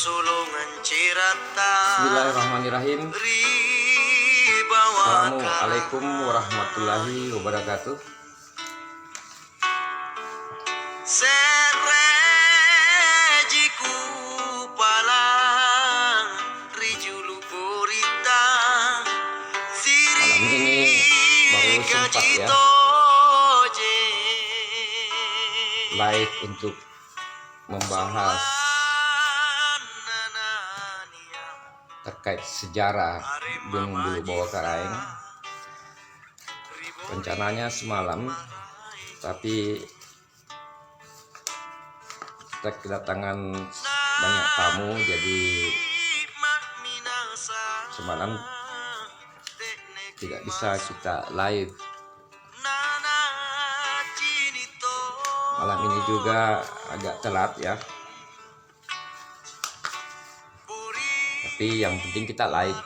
Bismillahirrahmanirrahim. Assalamualaikum warahmatullahi wabarakatuh. Malam ini baru sempat ya live untuk membahas terkait sejarah Gunung Bulu Bawah Karaeng. Rencananya semalam, tapi kita kedatangan banyak tamu, jadi semalam tidak bisa kita live. Malam ini juga agak telat ya, tapi yang penting kita live.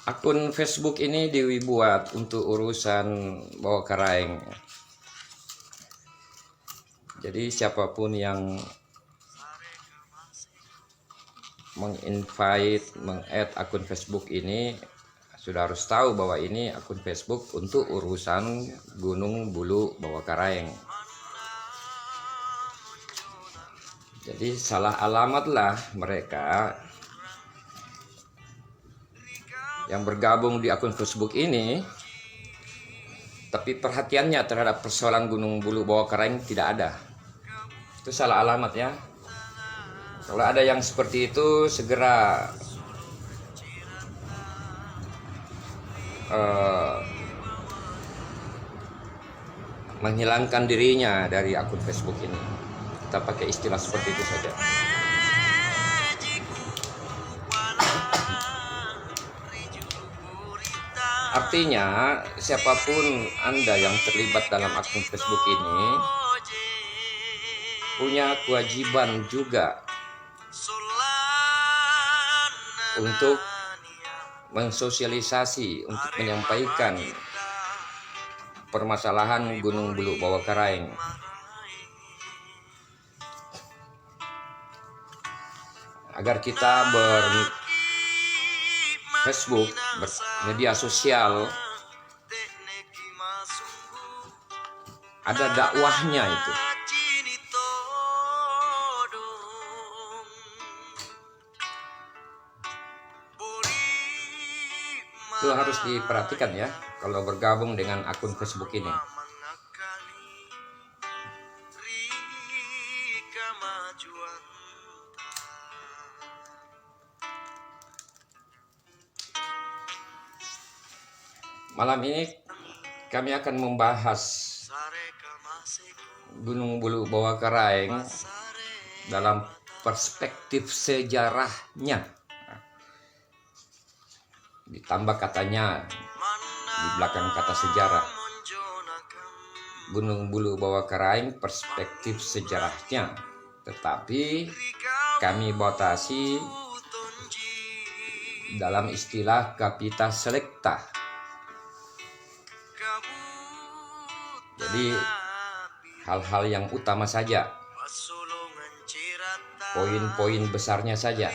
Akun Facebook ini dibuat untuk urusan Bawah Karaeng. Jadi siapapun yang menginvite, meng-add akun Facebook ini sudah harus tahu bahwa ini akun Facebook untuk urusan Gunung Bulu Bawah Karaeng. Jadi salah alamatlah mereka yang bergabung di akun Facebook ini, tapi perhatiannya terhadap persoalan Gunung Bulu Bawah Karaeng tidak ada. Itu salah alamat ya. Kalau ada yang seperti itu, segera menghilangkan dirinya dari akun Facebook ini. Kita pakai istilah seperti itu saja. Artinya siapapun Anda yang terlibat dalam akun Facebook ini punya kewajiban juga untuk mensosialisasi, untuk menyampaikan permasalahan Gunung Bulu Bawah Karaeng. Agar kita Facebook, bermedia sosial, ada dakwahnya itu. Itu harus diperhatikan ya kalau bergabung dengan akun Facebook ini. Malam ini kami akan membahas Gunung Bulu Bawah Karaeng dalam perspektif sejarahnya. Ditambah katanya di belakang kata sejarah, Gunung Bulu Bawah Karaeng perspektif sejarahnya, tetapi kami batasi dalam istilah Capita Selecta. Jadi hal-hal yang utama saja, poin-poin besarnya saja.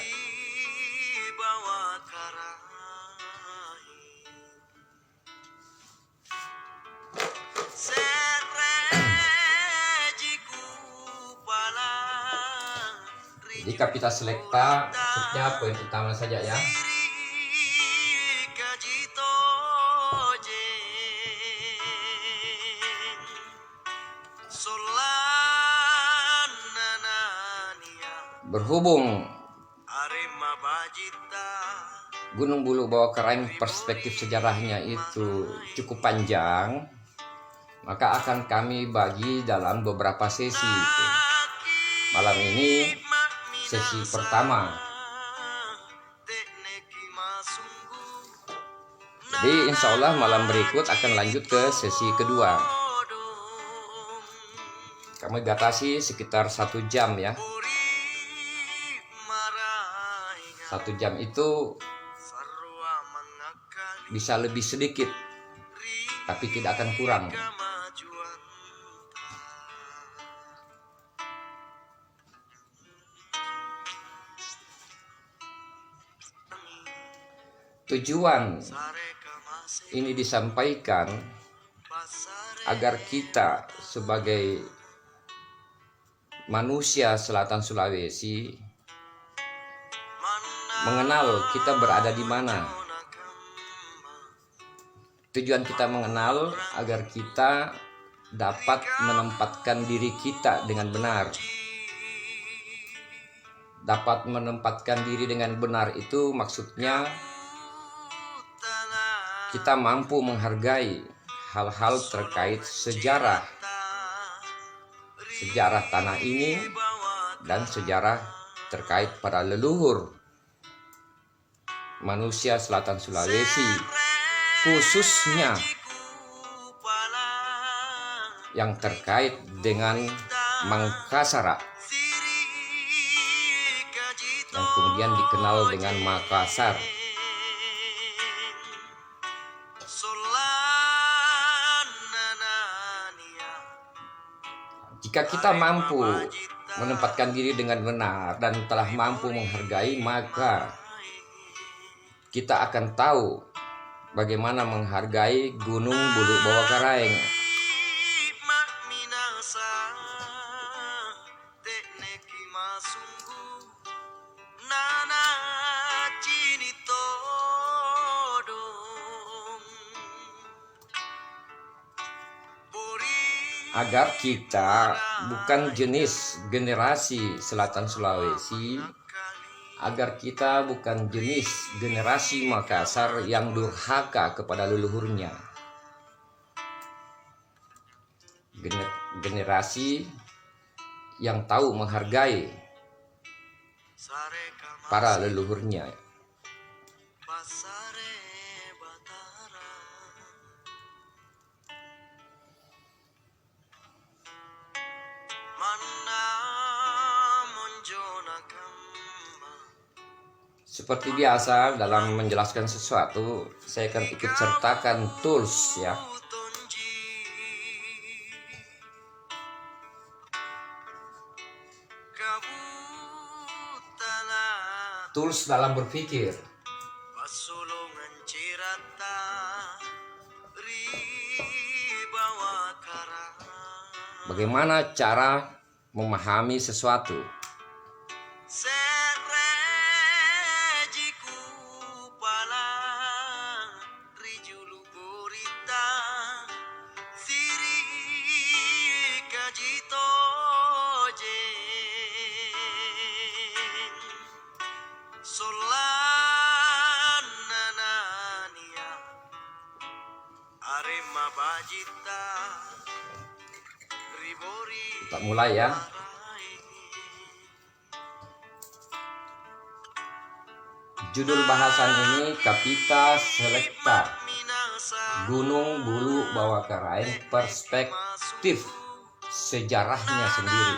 Jadi Capita Selecta maksudnya poin utama saja ya. Berhubung Gunung Bulu Bawah Karaeng perspektif sejarahnya itu cukup panjang, maka akan kami bagi dalam beberapa sesi. Malam ini sesi pertama. Jadi insya Allah malam berikut akan lanjut ke sesi kedua. Kami batasi sekitar 1 jam ya. 1 jam itu bisa lebih sedikit tapi tidak akan kurang. Tujuan ini disampaikan agar kita sebagai manusia Selatan Sulawesi mengenal kita berada di mana. Tujuan kita mengenal agar kita dapat menempatkan diri kita dengan benar. Dapat menempatkan diri dengan benar itu maksudnya kita mampu menghargai hal-hal terkait sejarah tanah ini dan sejarah terkait para leluhur manusia Selatan Sulawesi, khususnya yang terkait dengan Mangkasara yang kemudian dikenal dengan Makassar. Jika kita mampu menempatkan diri dengan benar dan telah mampu menghargai, maka kita akan tahu bagaimana menghargai Gunung Bulu Bawah Karaeng. Agar kita bukan jenis generasi Selatan Sulawesi, agar kita bukan jenis generasi Makassar yang durhaka kepada leluhurnya. Generasi yang tahu menghargai para leluhurnya. Seperti biasa dalam menjelaskan sesuatu, saya akan ikut sertakan tools ya. Tools dalam berpikir. Bagaimana cara memahami sesuatu? Kita mulai ya. Judul bahasan ini Kapita Selecta, Gunung Bulu Bawah Karaeng, perspektif sejarahnya sendiri.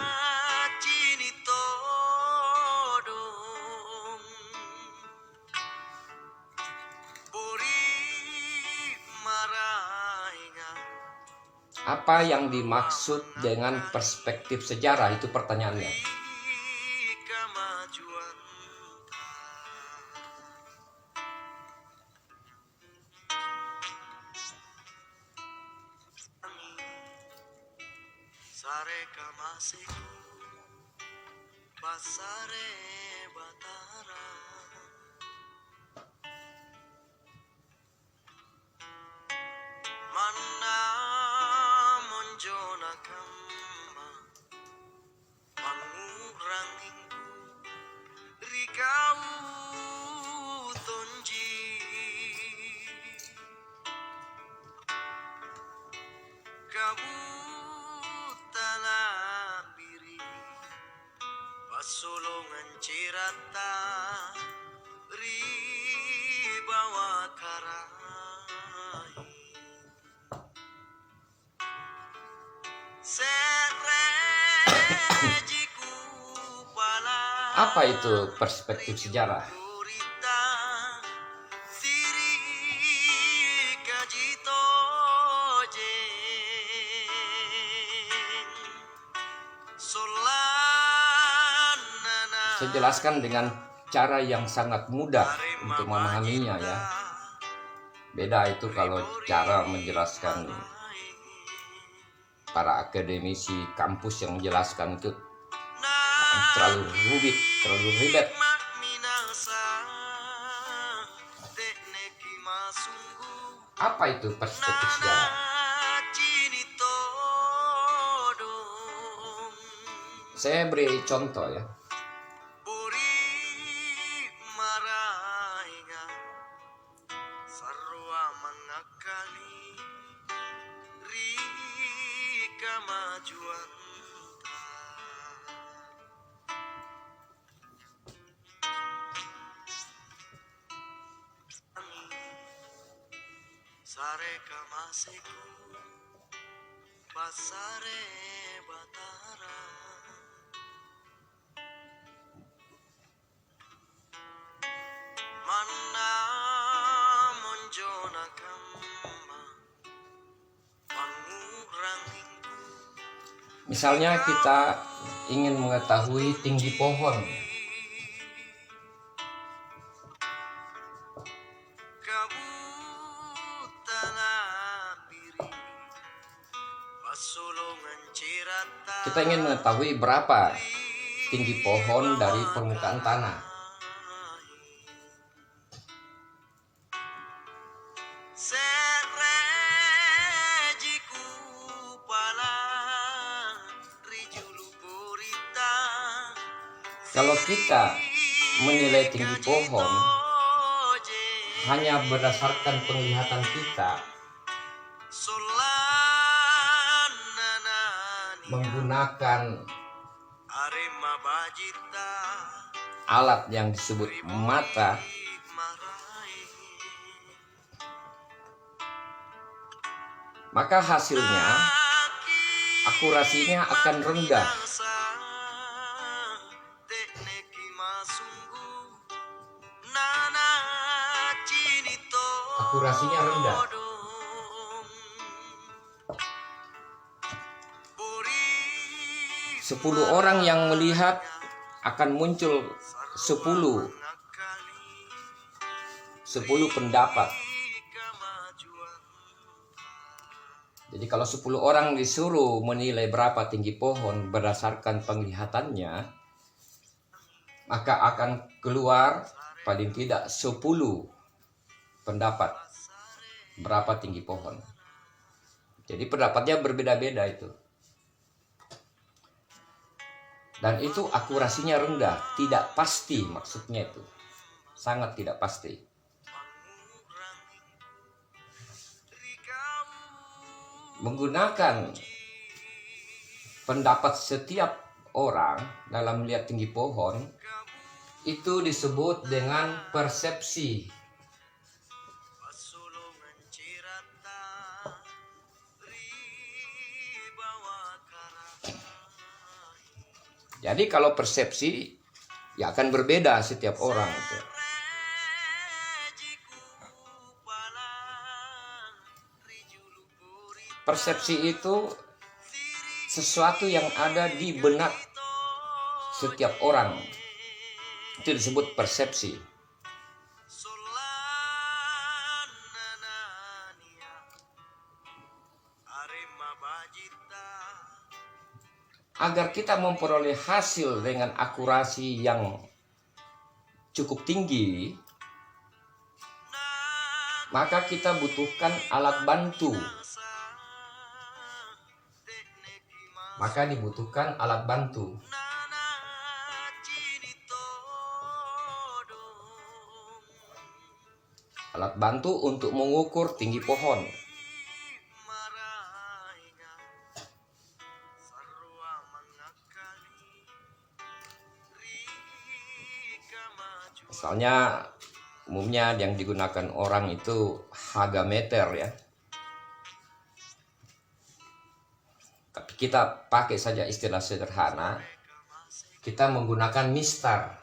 Apa yang dimaksud dengan perspektif sejarah? Itu pertanyaannya. Pasulungan cirata ribawa karai serejiku pala. Apa itu perspektif sejarah? Saya jelaskan dengan cara yang sangat mudah untuk memahaminya ya. Beda itu kalau cara menjelaskan para akademisi kampus yang menjelaskan itu terlalu rumit, terlalu ribet. Apa itu perspektif sejarah? Saya beri contoh ya. Sare kamasiku pasare batara manna monjona kamba panguranginku. Misalnya kita ingin mengetahui tinggi pohon. Kita ingin mengetahui berapa tinggi pohon dari permukaan tanah. Kalau kita menilai tinggi pohon hanya berdasarkan penglihatan kita, menggunakan alat yang disebut mata, maka hasilnya akurasinya akan rendah. Akurasinya rendah. 10 orang yang melihat akan muncul 10 pendapat. Jadi kalau 10 orang disuruh menilai berapa tinggi pohon berdasarkan penglihatannya, maka akan keluar paling tidak 10 pendapat berapa tinggi pohon. Jadi pendapatnya berbeda-beda itu. Dan itu akurasinya rendah, tidak pasti maksudnya itu. Sangat tidak pasti. Menggunakan pendapat setiap orang dalam melihat tinggi pohon, itu disebut dengan persepsi. Jadi kalau persepsi ya akan berbeda setiap orang itu. Persepsi itu sesuatu yang ada di benak setiap orang. Itu disebut persepsi. Agar kita memperoleh hasil dengan akurasi yang cukup tinggi, maka kita butuhkan alat bantu. Maka dibutuhkan alat bantu. Alat bantu untuk mengukur tinggi pohon. Misalnya umumnya yang digunakan orang itu hagameter ya. Tapi kita pakai saja istilah sederhana. Kita menggunakan mistar.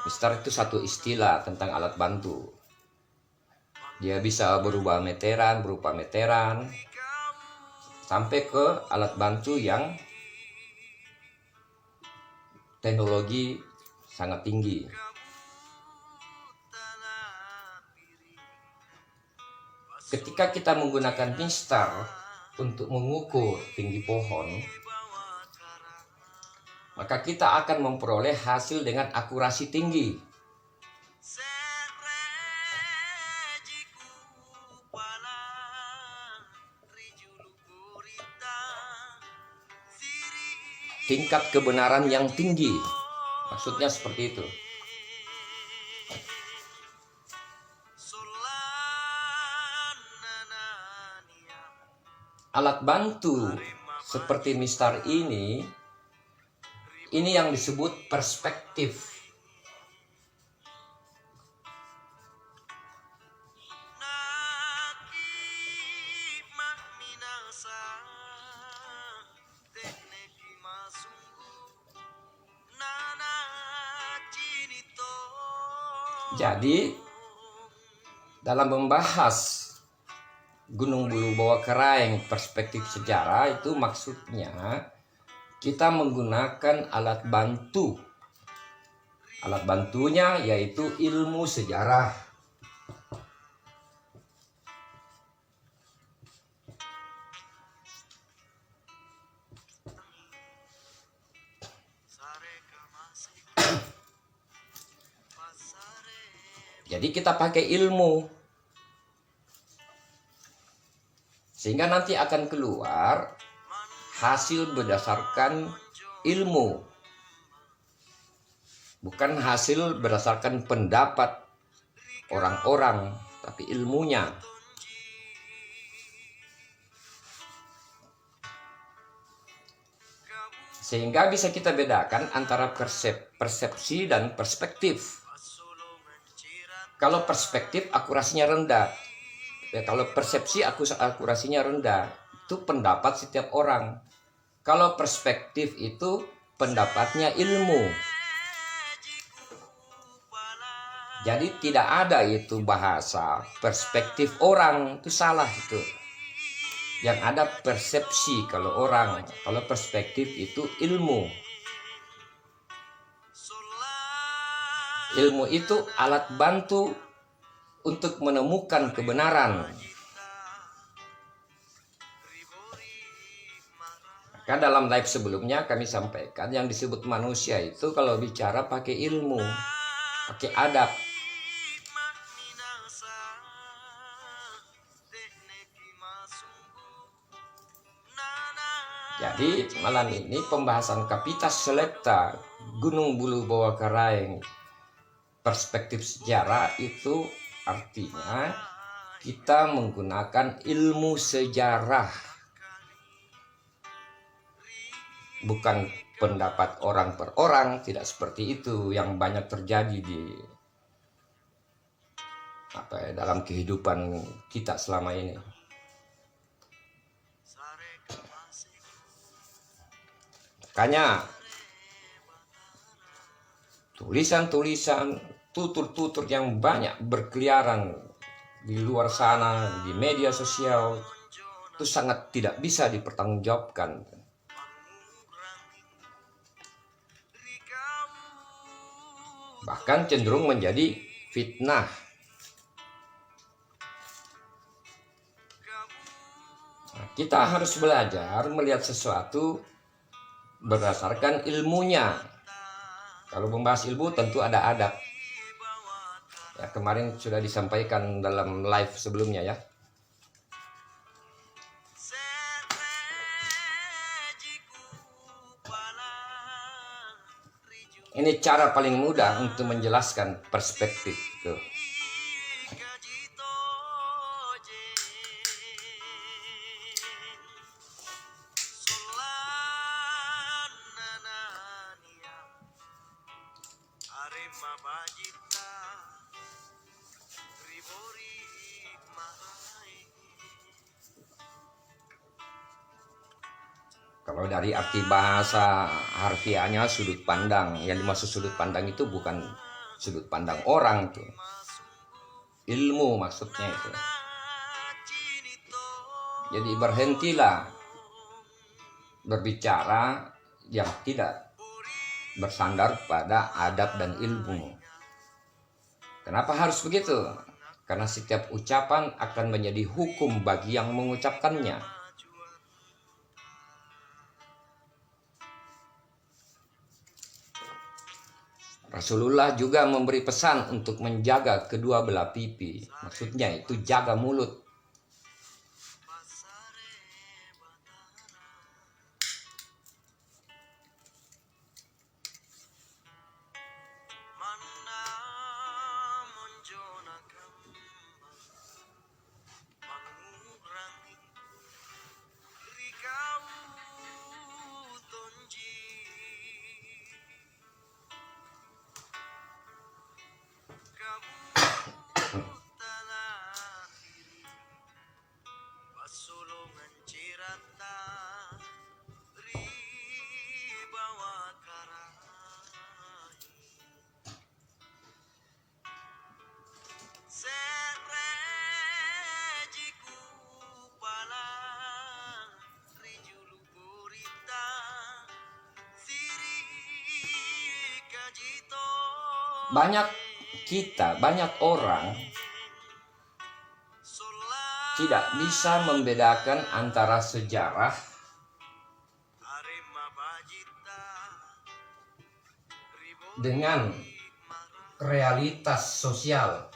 Mistar itu satu istilah tentang alat bantu. Dia bisa berupa meteran, sampai ke alat bantu yang teknologi sangat tinggi. Ketika kita menggunakan mistar untuk mengukur tinggi pohon, maka kita akan memperoleh hasil dengan akurasi tinggi. Tingkat kebenaran yang tinggi, maksudnya seperti itu. Alat bantu seperti mistar ini yang disebut perspektif. Jadi dalam membahas Gunung Bulu Bawah Karaeng perspektif sejarah itu maksudnya kita menggunakan alat bantu. Alat bantunya yaitu ilmu sejarah. Jadi kita pakai ilmu, sehingga nanti akan keluar hasil berdasarkan ilmu, bukan hasil berdasarkan pendapat orang-orang, tapi ilmunya. Sehingga bisa kita bedakan antara persepsi dan perspektif. Kalau perspektif akurasinya rendah, ya, kalau persepsi akurasinya rendah, itu pendapat setiap orang. Kalau perspektif itu pendapatnya ilmu. Jadi tidak ada itu bahasa perspektif orang, itu salah itu. Yang ada persepsi kalau orang, kalau perspektif itu ilmu. Ilmu itu alat bantu untuk menemukan kebenaran. Maka dalam live sebelumnya kami sampaikan yang disebut manusia itu kalau bicara pakai ilmu, pakai adab. Jadi malam ini pembahasan Kapitas Selecta Gunung Bulu Bawah Karaeng perspektif sejarah itu artinya kita menggunakan ilmu sejarah, bukan pendapat orang per orang. Tidak seperti itu yang banyak terjadi di dalam kehidupan kita selama ini. Makanya tulisan-tulisan, tutur-tutur yang banyak berkeliaran di luar sana, di media sosial, itu sangat tidak bisa dipertanggungjawabkan. Bahkan cenderung menjadi fitnah. Nah, kita harus belajar melihat sesuatu berdasarkan ilmunya. Kalau membahas ilmu tentu ada adab. Ya, kemarin sudah disampaikan dalam live sebelumnya ya. Ini cara paling mudah untuk menjelaskan perspektif itu. Kalau dari arti bahasa harfiahnya sudut pandang, yang dimaksud sudut pandang itu bukan sudut pandang orang tuh, ilmu maksudnya itu. Cinito Jadi berhentilah berbicara yang tidak bersandar pada adab dan ilmu. Kenapa harus begitu? Karena setiap ucapan akan menjadi hukum bagi yang mengucapkannya. Rasulullah juga memberi pesan untuk menjaga kedua belah pipi. Maksudnya itu jaga mulut. Pasare batara Mana monjona kamba Mangurangi Rikau tonji Kamu talah diri Pasulungan cirata Ribawa karai Serejiku palang Rijulu burita Siri kajito Banyak orang tidak bisa membedakan antara sejarah Arema bajita dengan realitas sosial.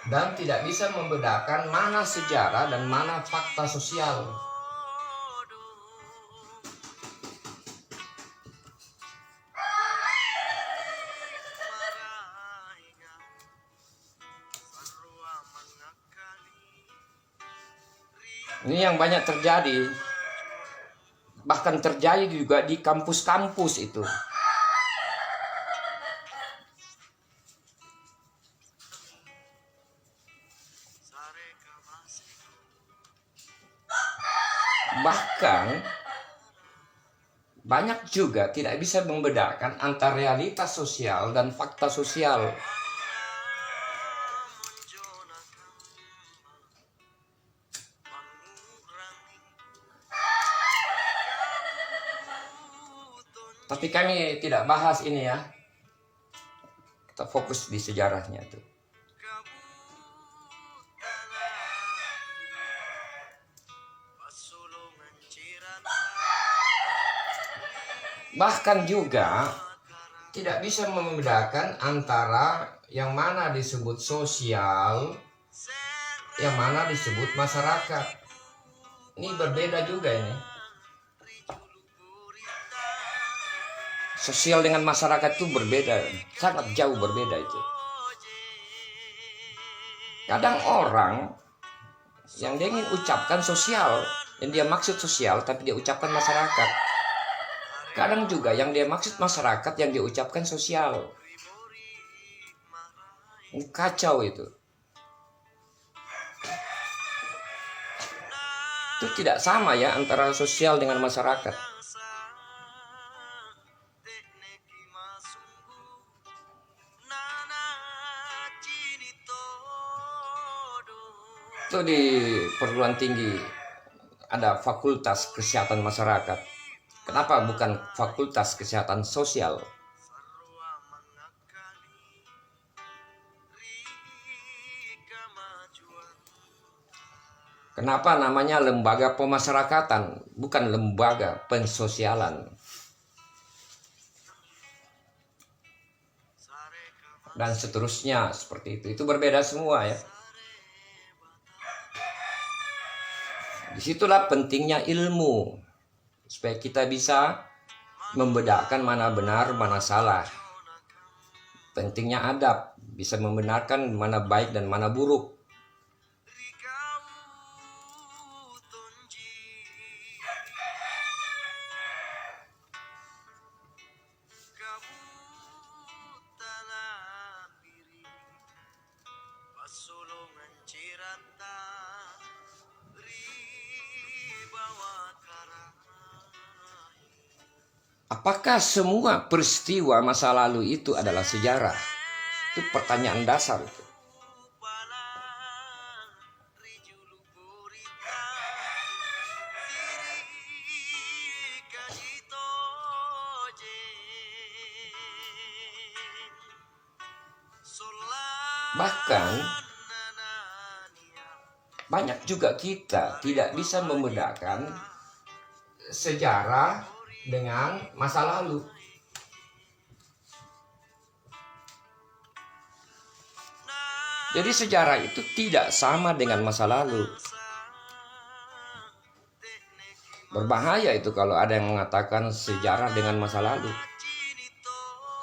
Dan tidak bisa membedakan mana sejarah dan mana fakta sosial. Ini yang banyak terjadi. Bahkan terjadi juga di kampus-kampus itu. Bahkan banyak juga tidak bisa membedakan antara realitas sosial dan fakta sosial. Tapi kami tidak bahas ini ya. Kita fokus di sejarahnya tuh. Bahkan juga tidak bisa membedakan antara yang mana disebut sosial, yang mana disebut masyarakat. Ini berbeda juga ini. Sosial dengan masyarakat itu berbeda, sangat jauh berbeda itu. Kadang orang yang dia ingin ucapkan sosial, yang dia maksud sosial tapi dia ucapkan masyarakat. Kadang juga yang dia maksud masyarakat yang dia ucapkan sosial. Ini kacau itu. Itu tidak sama ya antara sosial dengan masyarakat. Itu di perguruan tinggi ada fakultas kesehatan masyarakat. Kenapa bukan fakultas kesehatan sosial? Kenapa namanya lembaga pemasyarakatan, bukan lembaga pensosialan? Dan seterusnya seperti itu. Itu berbeda semua ya. Disitulah pentingnya ilmu. Supaya kita bisa membedakan mana benar, mana salah. Pentingnya adab. Bisa membenarkan mana baik dan mana buruk. Pasulungan cirata ribawa karai Apakah semua peristiwa masa lalu itu adalah sejarah? Itu pertanyaan dasar itu. Rijulu gurita Siri kajito je Bahkan Solananania banyak juga kita tidak bisa membedakan sejarah dengan masa lalu. Jadi sejarah itu tidak sama dengan masa lalu. Berbahaya itu kalau ada yang mengatakan sejarah dengan masa lalu.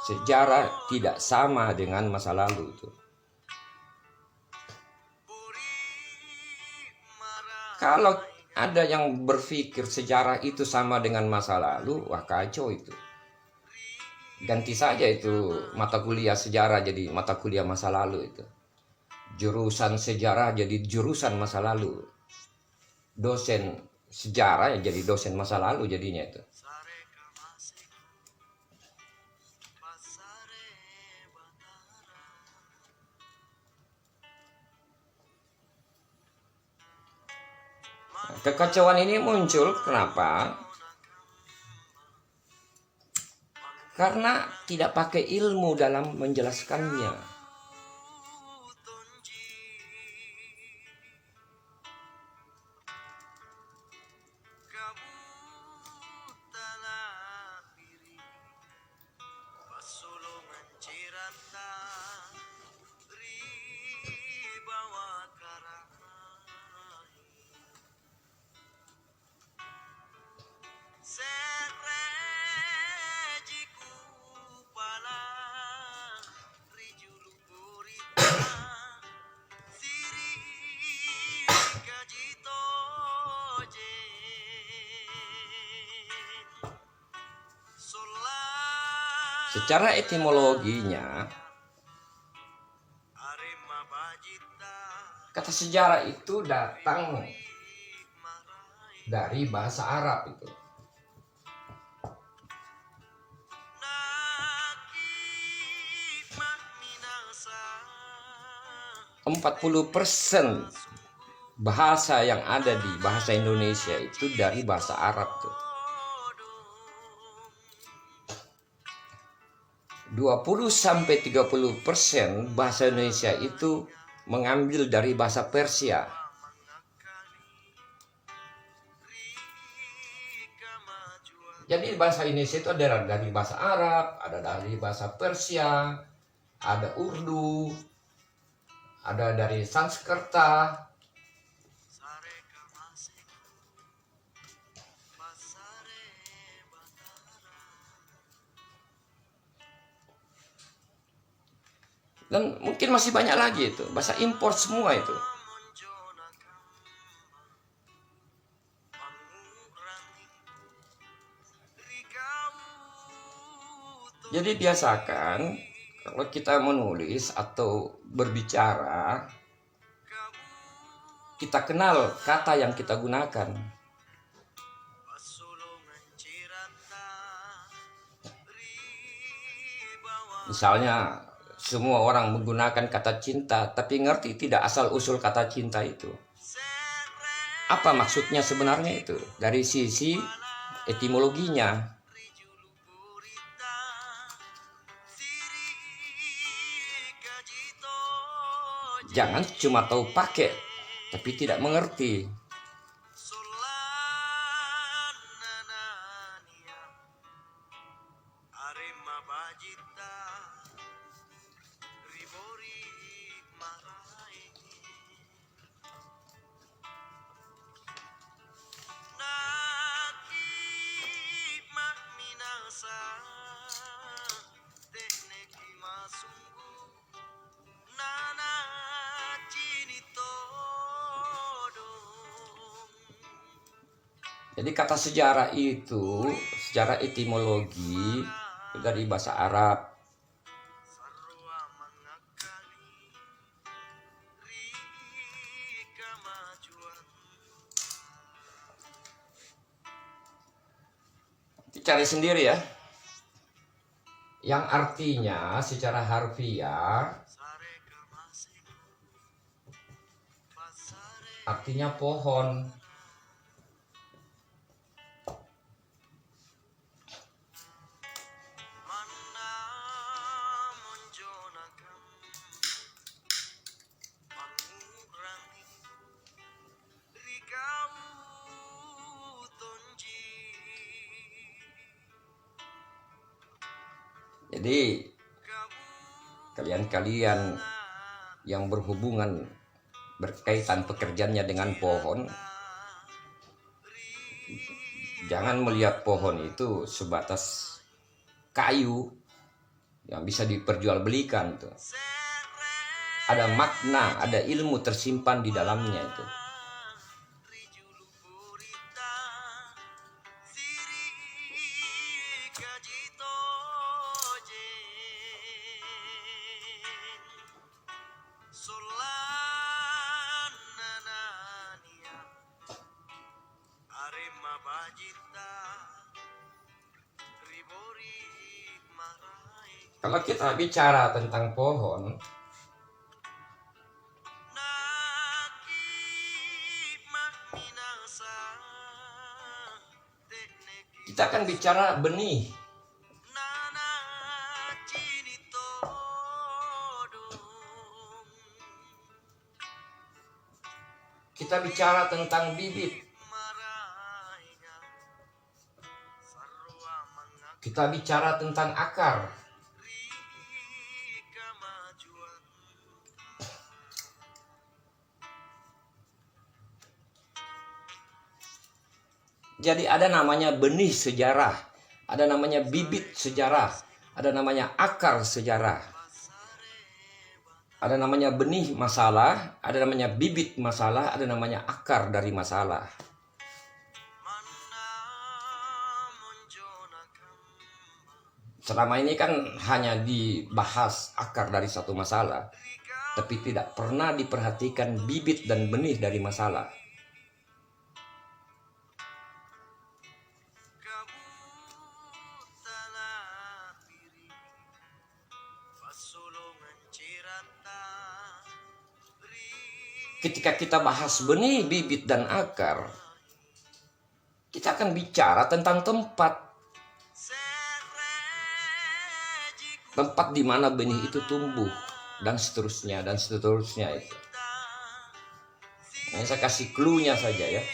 Sejarah tidak sama dengan masa lalu itu. Kalau ada yang berpikir sejarah itu sama dengan masa lalu, wah kacau itu. Ganti saja itu mata kuliah sejarah jadi mata kuliah masa lalu itu. Jurusan sejarah jadi jurusan masa lalu. Dosen sejarah ya jadi dosen masa lalu jadinya itu. Kekacauan ini muncul kenapa? Karena tidak pakai ilmu dalam menjelaskannya. Secara etimologinya, kata sejarah itu datang dari bahasa Arab itu. 40% bahasa yang ada di bahasa Indonesia itu dari bahasa Arab tuh. 20-30% bahasa Indonesia itu mengambil dari bahasa Persia. Jadi bahasa Indonesia itu ada dari bahasa Arab, ada dari bahasa Persia, ada Urdu, ada dari Sanskerta. Dan mungkin masih banyak lagi itu, bahasa impor semua itu. Jadi biasakan kalau kita menulis atau berbicara, kita kenal kata yang kita gunakan. Misalnya semua orang menggunakan kata cinta, tapi ngerti tidak asal-usul kata cinta itu. Apa maksudnya sebenarnya itu? Dari sisi etimologinya. Jangan cuma tahu pakai, tapi tidak mengerti. Jadi kata sejarah itu, sejarah etimologi dari bahasa Arab. cari sendiri ya. Yang artinya secara harfiah artinya pohon. Jadi kalian-kalian yang berhubungan berkaitan pekerjaannya dengan pohon, jangan melihat pohon itu sebatas kayu yang bisa diperjualbelikan tuh. Ada makna, ada ilmu tersimpan di dalamnya itu. Kalau kita bicara tentang pohon, kita akan bicara benih. Kita bicara tentang bibit. Kita bicara tentang akar. Jadi ada namanya benih sejarah, ada namanya bibit sejarah, ada namanya akar sejarah. Ada namanya benih masalah, ada namanya bibit masalah, ada namanya akar dari masalah. Selama ini kan hanya dibahas akar dari satu masalah, tapi tidak pernah diperhatikan bibit dan benih dari masalah. Ketika kita bahas benih, bibit, dan akar, kita akan bicara tentang tempat. Tempat di mana benih itu tumbuh, dan seterusnya, dan seterusnya itu. Ini saya kasih clue-nya saja ya.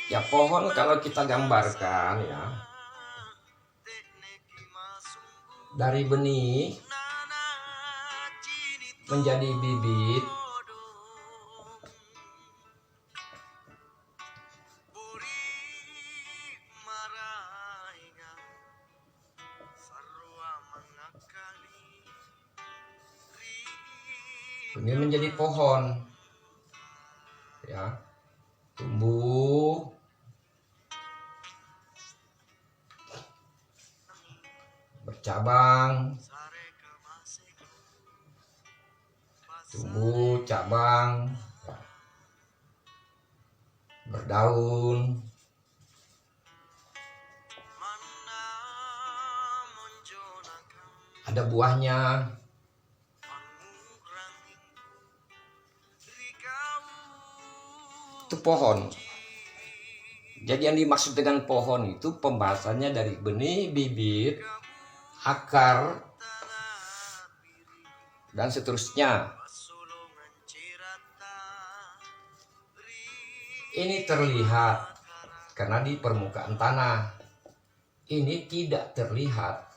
Ya pohon kalau kita gambarkan ya, dari benih menjadi bibit, benih menjadi pohon, ya, tumbuh, bercabang, tumbuh, cabang, berdaun, ada buahnya. Itu pohon. Jadi yang dimaksud dengan pohon itu pembahasannya dari benih, bibit, akar, dan seterusnya. Ini terlihat karena di permukaan tanah. Ini tidak terlihat.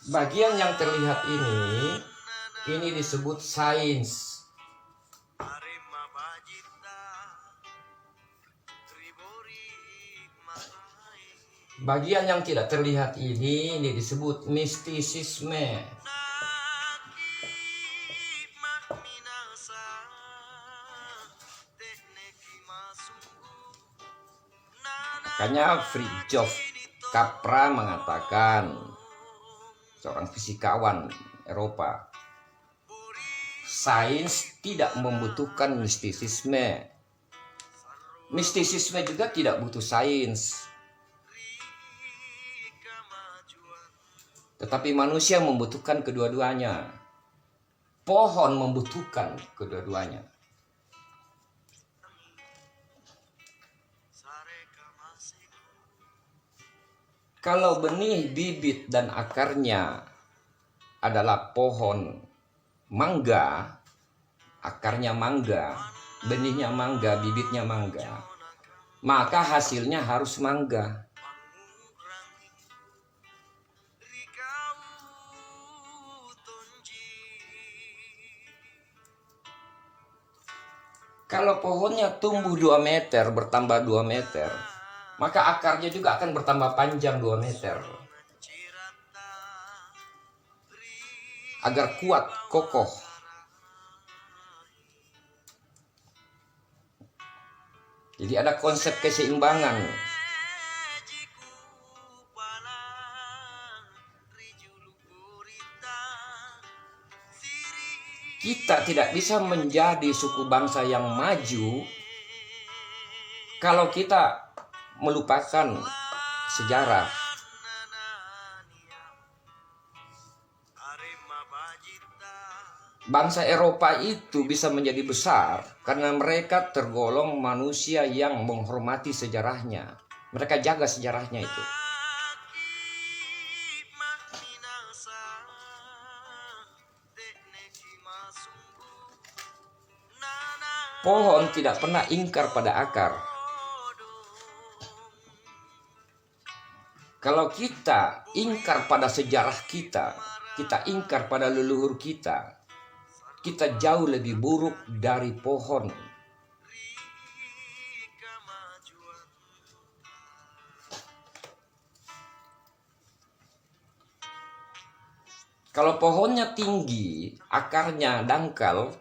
Bagian yang terlihat ini Ini disebut sains. Arema bajita Ribori matai Bagian yang tidak terlihat ini disebut mistisisme. Nakip mak minasa Tekneki masunggu Nana Makanya Fritjof Capra mengatakan, seorang fisikawan Eropa, sains tidak membutuhkan mistisisme. Mistisisme juga tidak butuh sains. kemajuan Tetapi manusia membutuhkan kedua-duanya. Pohon membutuhkan kedua-duanya. Sareka masih Kalau benih, bibit, dan akarnya adalah pohon mangga, akarnya mangga, benihnya mangga, bibitnya mangga, maka hasilnya harus mangga. pangurangi Rikau tonji Kalau pohonnya tumbuh 2 meter, bertambah 2 meter, maka akarnya juga akan bertambah panjang 2 meter. Cirata Agar kuat, kokoh. Jadi ada konsep keseimbangan. Jiku palang Rijulu gurita Siri Kita tidak bisa menjadi suku bangsa yang maju kalau kita melupakan sejarah. Nanania Arema bajita Bangsa Eropa itu bisa menjadi besar karena mereka tergolong manusia yang menghormati sejarahnya. Mereka jaga sejarahnya itu. Nakip mak minasa Tekneki masunggu Nana Pohon tidak pernah ingkar pada akar. Kalau kita ingkar pada sejarah kita, kita ingkar pada leluhur kita jauh lebih buruk dari pohon. kemajuan Kalau pohonnya tinggi, akarnya dangkal,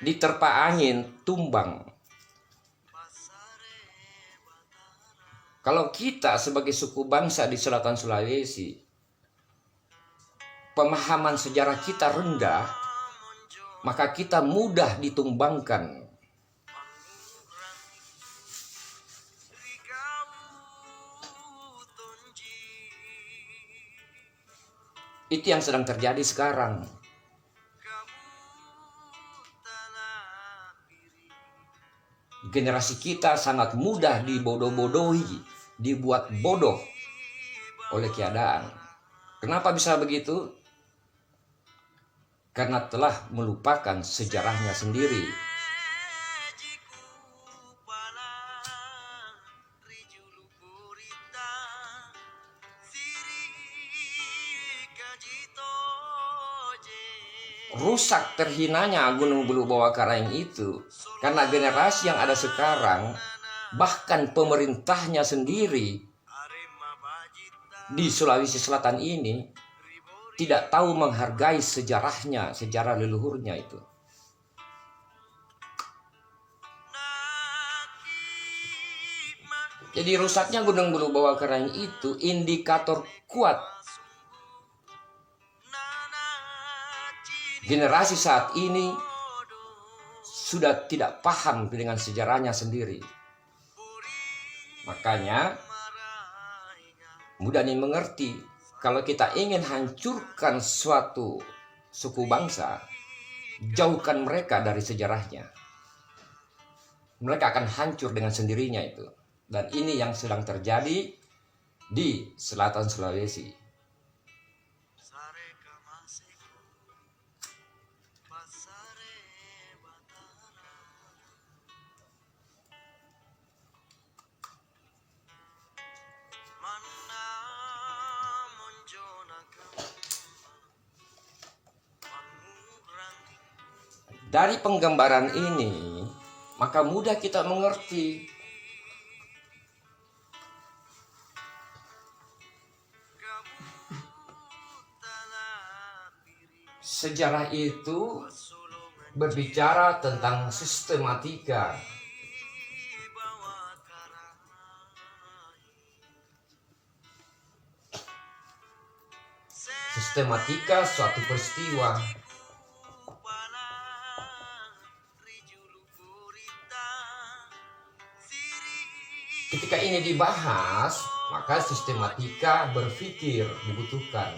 diterpa angin, tumbang. Kalau kita sebagai suku bangsa di selatan Sulawesi, pemahaman sejarah kita rendah, maka kita mudah ditumbangkan. Rikau tonji Itu yang sedang terjadi sekarang. Kamu tanah diri Generasi kita sangat mudah dibodoh-bodohi, dibuat bodoh oleh keadaan. Kenapa bisa begitu? Karena telah melupakan sejarahnya sendiri. Jiku palang Rijulu gurita Siri kajito je Rusak terhinanya Gunung Bulu Bawah Karaeng itu karena generasi yang ada sekarang, bahkan pemerintahnya sendiri Arema bajita di Sulawesi Selatan ini tidak tahu menghargai sejarahnya, sejarah leluhurnya itu. Nakip mak Jadi rusaknya Gunung Bulu Bawah Karaeng itu indikator kuat Nana cini generasi saat ini sudah tidak paham dengan sejarahnya sendiri. Makanya mudah dimengerti kalau kita ingin hancurkan suatu suku bangsa, jauhkan mereka dari sejarahnya. Mereka akan hancur dengan sendirinya itu. Dan ini yang sedang terjadi di selatan Sulawesi. Sareka masih Pasare batara Mana monjona kama Mangu Dari penggambaran ini, maka mudah kita mengerti sejarah itu berbicara tentang sistematika. Sistematika suatu peristiwa. Ketika ini dibahas, maka sistematika berpikir dibutuhkan.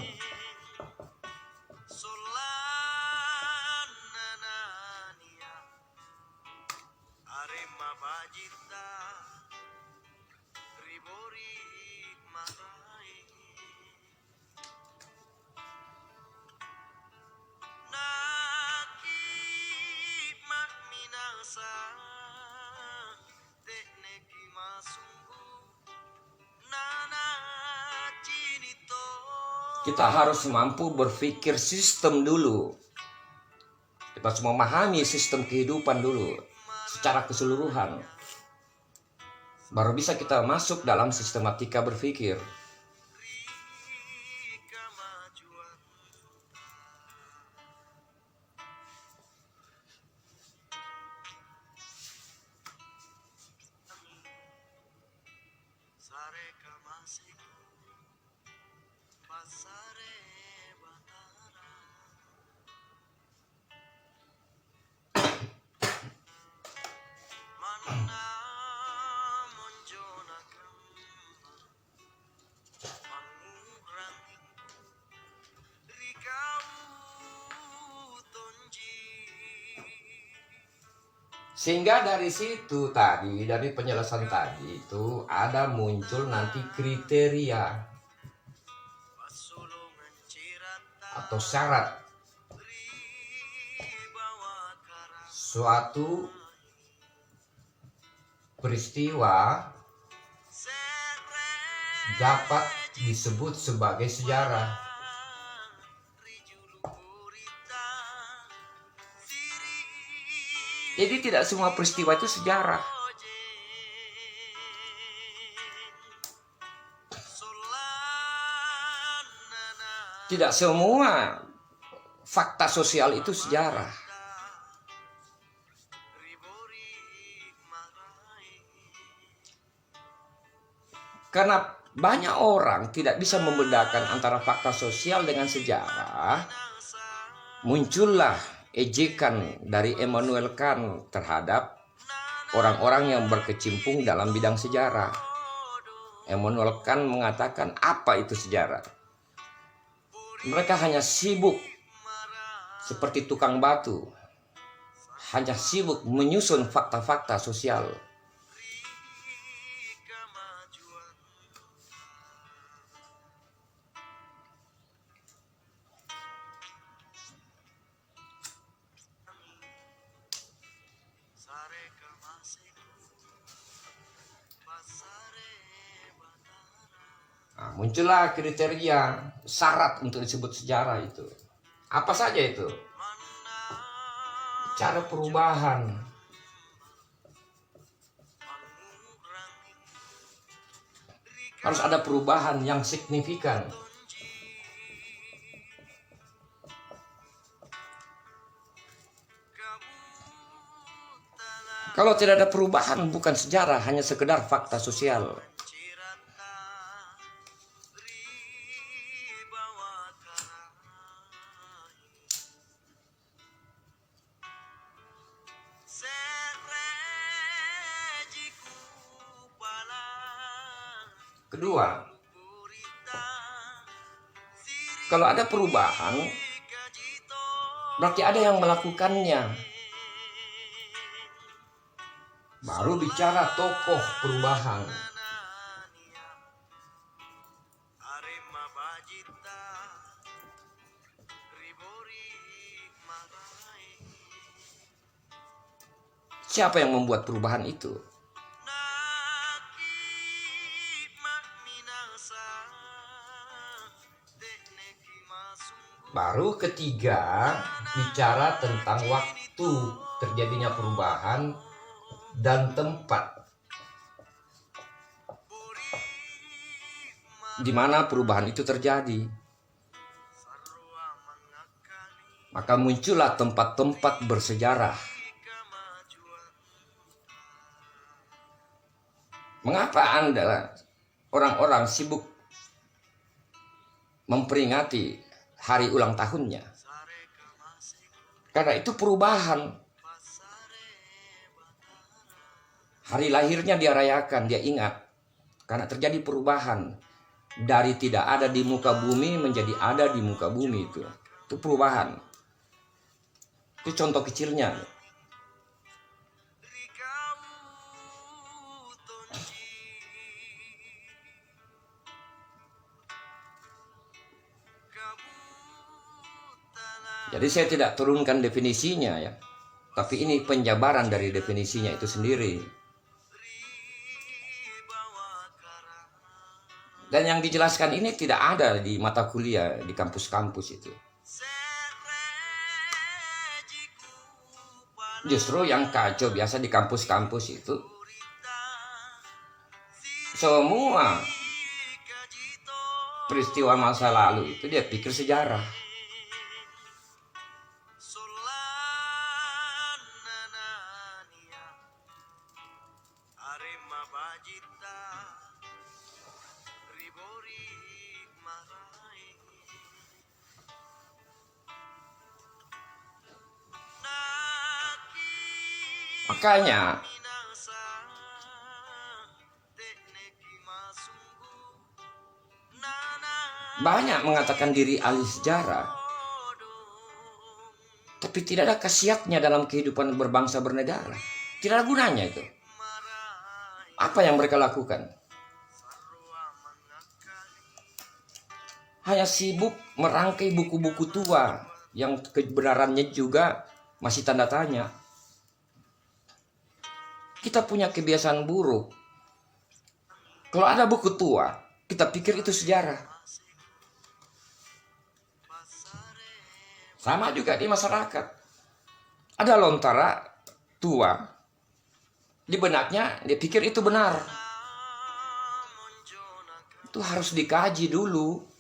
Kita harus mampu berpikir sistem dulu. Kita harus memahami sistem kehidupan dulu secara keseluruhan. Baru bisa kita masuk dalam sistematika berpikir. Sehingga dari situ tadi, dari penjelasan tadi itu ada muncul nanti kriteria atau syarat suatu peristiwa dapat disebut sebagai sejarah. Jadi tidak semua peristiwa itu sejarah. Tidak semua fakta sosial itu sejarah. Karena banyak orang tidak bisa membedakan antara fakta sosial dengan sejarah, muncullah ejekan dari Immanuel Kant terhadap orang-orang yang berkecimpung dalam bidang sejarah. Immanuel Kant mengatakan, apa itu sejarah? Mereka hanya sibuk seperti tukang batu, hanya sibuk menyusun fakta-fakta sosial. Nah, muncullah kriteria syarat untuk disebut sejarah itu. Apa saja itu? Cara perubahan. Harus ada perubahan yang signifikan. Kalau tidak ada perubahan, bukan sejarah, hanya sekedar fakta sosial. Kedua, kalau ada perubahan, berarti ada yang melakukannya. Baru bicara tokoh perubahan. Siapa yang membuat perubahan itu? Baru ketiga, bicara tentang waktu. waktu terjadinya perubahan dan tempat di mana perubahan itu terjadi. Maka muncullah tempat-tempat bersejarah. Mengapa Anda orang-orang sibuk memperingati hari ulang tahunnya? Karena itu perubahan. Hari lahirnya dia rayakan, dia ingat. Karena terjadi perubahan. Dari tidak ada di muka bumi menjadi ada di muka bumi itu. Itu perubahan. Itu contoh kecilnya. Jadi saya tidak turunkan definisinya ya. Tapi ini penjabaran dari definisinya itu sendiri. Dan yang dijelaskan ini tidak ada di mata kuliah di kampus-kampus itu. Justru yang kacau biasa di kampus-kampus itu semua peristiwa masa lalu itu dia pikir sejarah. Makanya banyak mengatakan diri ahli sejarah, tapi tidak ada khasiatnya dalam kehidupan berbangsa bernegara. Tidak ada gunanya itu. Apa yang mereka lakukan? Hanya sibuk merangkai buku-buku tua yang kebenarannya juga masih tanda tanya. Kita punya kebiasaan buruk. Kalau ada buku tua, kita pikir itu sejarah. Sama juga di masyarakat. Ada lontara tua. Di benaknya dia pikir itu benar. Itu harus dikaji dulu.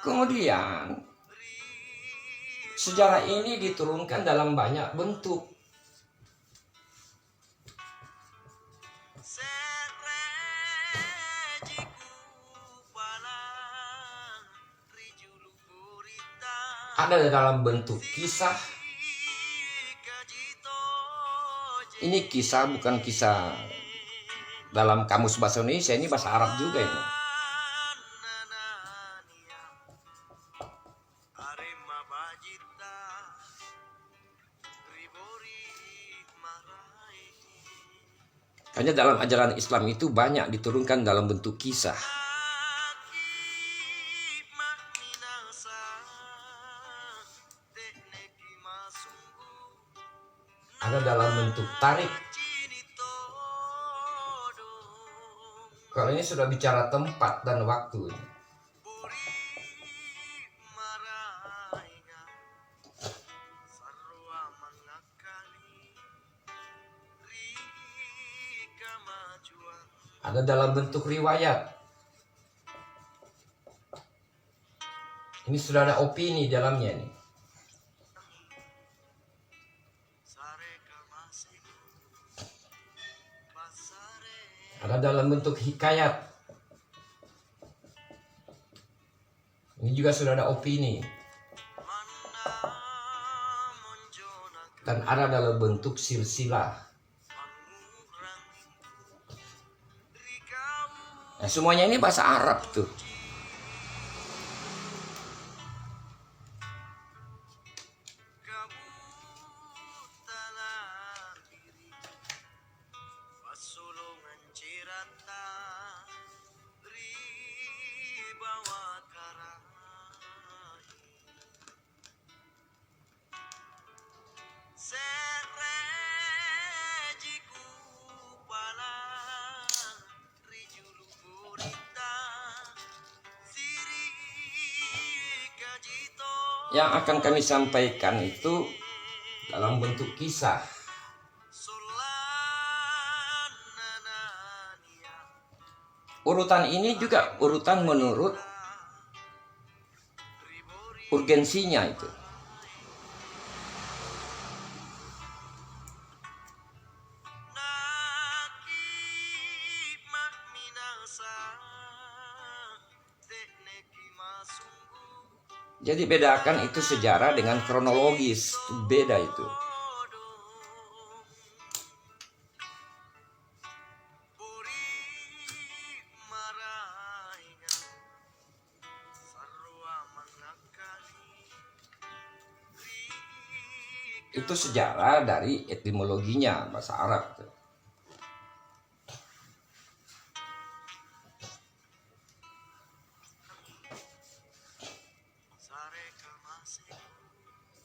Kemudian sejarah ini diturunkan dalam banyak bentuk. Ada dalam bentuk kisah. Ini kisah bukan kisah dalam kamus bahasa Indonesia, ini bahasa Arab juga ini. Hanya dalam ajaran Islam itu banyak diturunkan dalam bentuk kisah. Ada dalam bentuk tarik. Kalau ini sudah bicara tempat dan waktu. Ada dalam bentuk riwayat. Ini sudah ada opini dalamnya nih. Ada dalam bentuk hikayat. Ini juga sudah ada opini. Dan ada dalam bentuk silsilah. Nah, semuanya ini bahasa Arab tuh. yang akan kami sampaikan itu dalam bentuk kisah. Urutan ini juga urutan menurut urgensinya itu. Jadi bedakan itu sejarah dengan kronologis, beda itu. Itu sejarah dari etimologinya bahasa Arab.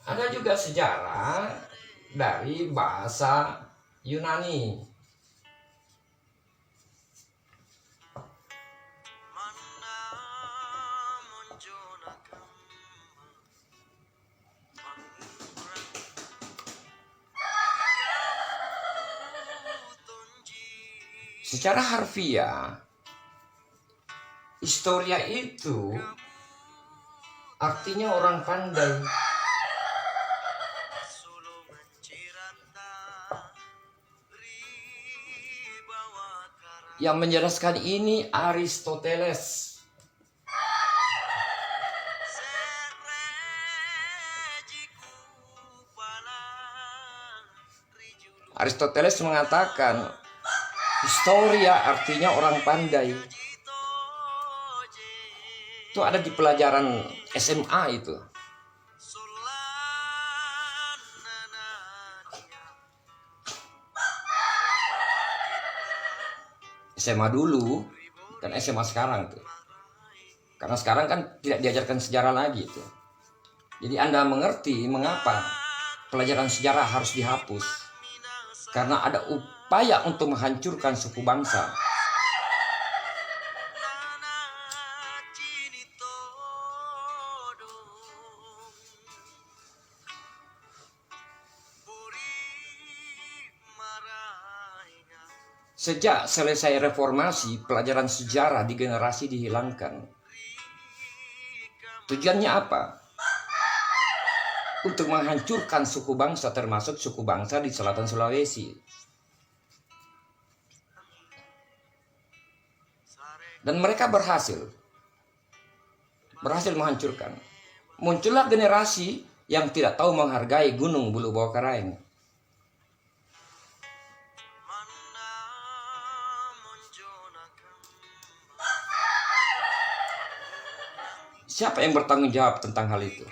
Ada juga sejarah dari bahasa Yunani. Secara harfiah, Historia itu artinya orang pandai. Yang menjelaskan ini Aristoteles. Aristoteles mengatakan historia artinya orang pandai. Itu ada di pelajaran SMA itu. SMA dulu dan SMA sekarang tuh. Karena sekarang kan tidak diajarkan sejarah lagi itu. Jadi Anda mengerti mengapa pelajaran sejarah harus dihapus. Karena ada upaya untuk menghancurkan suku bangsa. Sejak selesai reformasi, pelajaran sejarah di generasi dihilangkan. Tujuannya apa? Untuk menghancurkan suku bangsa, termasuk suku bangsa di selatan Sulawesi. Dan mereka berhasil menghancurkan. Muncullah generasi yang tidak tahu menghargai Gunung Bulu Bawah Karaeng. Siapa yang bertanggung jawab tentang hal itu?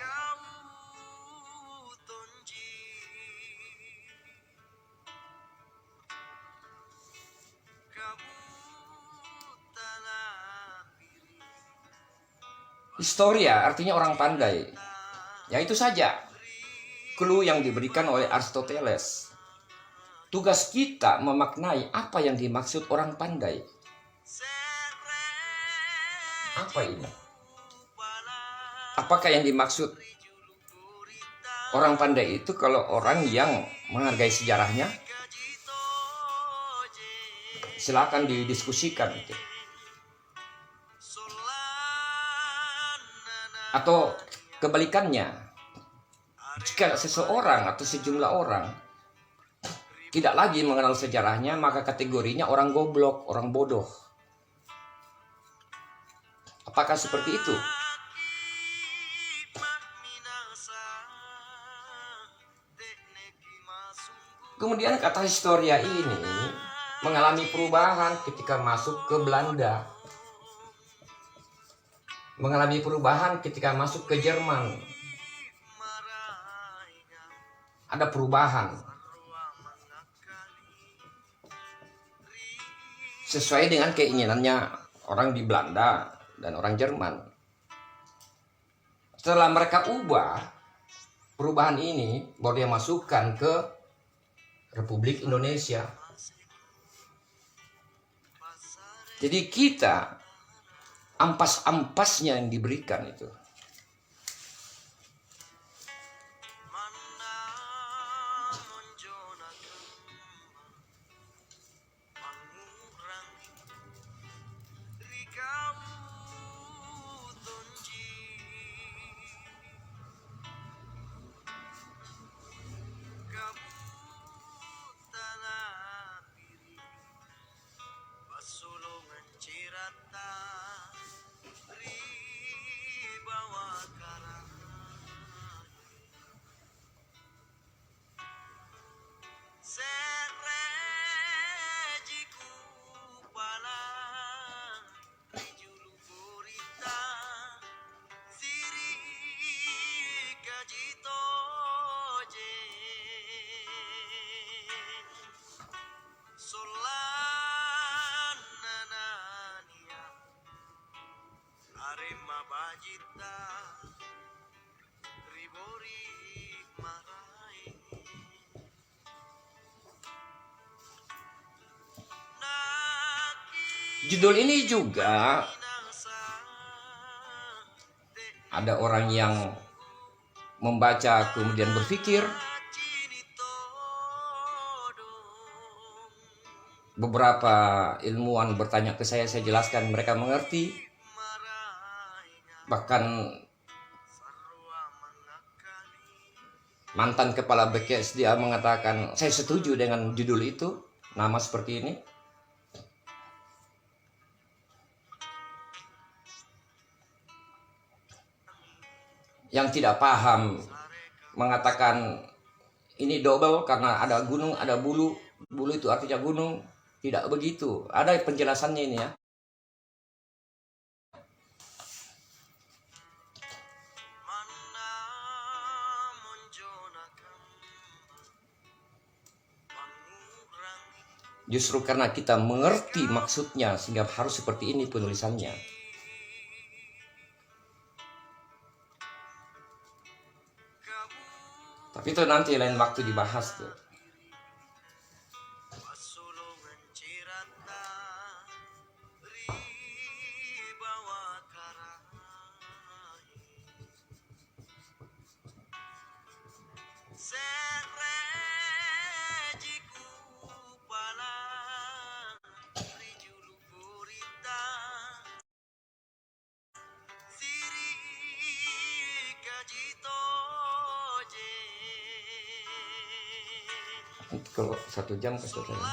Historia artinya orang pandai. Ya itu saja clue yang diberikan oleh Aristoteles. Tugas kita memaknai apa yang dimaksud orang pandai. Apa ini? Apakah yang dimaksud orang pandai itu kalau orang yang menghargai sejarahnya? Silakan didiskusikan itu. Atau kebalikannya, jika seseorang atau sejumlah orang tidak lagi mengenal sejarahnya, maka kategorinya orang goblok, orang bodoh. Apakah seperti itu? Kemudian kata historia ini mengalami perubahan ketika masuk ke Belanda. Mengalami perubahan ketika masuk ke Jerman. Ada perubahan. Sesuai dengan keinginannya orang di Belanda dan orang Jerman. Setelah mereka ubah perubahan ini, baru dia masukkan ke Republik Indonesia. Jadi kita ampas-ampasnya yang diberikan itu. Judul ini juga ada orang yang membaca kemudian berpikir, beberapa ilmuwan bertanya ke saya jelaskan, mereka mengerti. Bahkan mantan kepala BKS dia mengatakan, saya setuju dengan judul itu, nama seperti ini. Yang tidak paham mengatakan ini double karena ada gunung, ada bulu. Bulu itu artinya gunung. Tidak begitu. Ada penjelasannya ini ya. Justru karena kita mengerti maksudnya sehingga harus seperti ini penulisannya. Tapi itu nanti lain waktu dibahas tuh. Nanti kalau 1 jam kasih saya.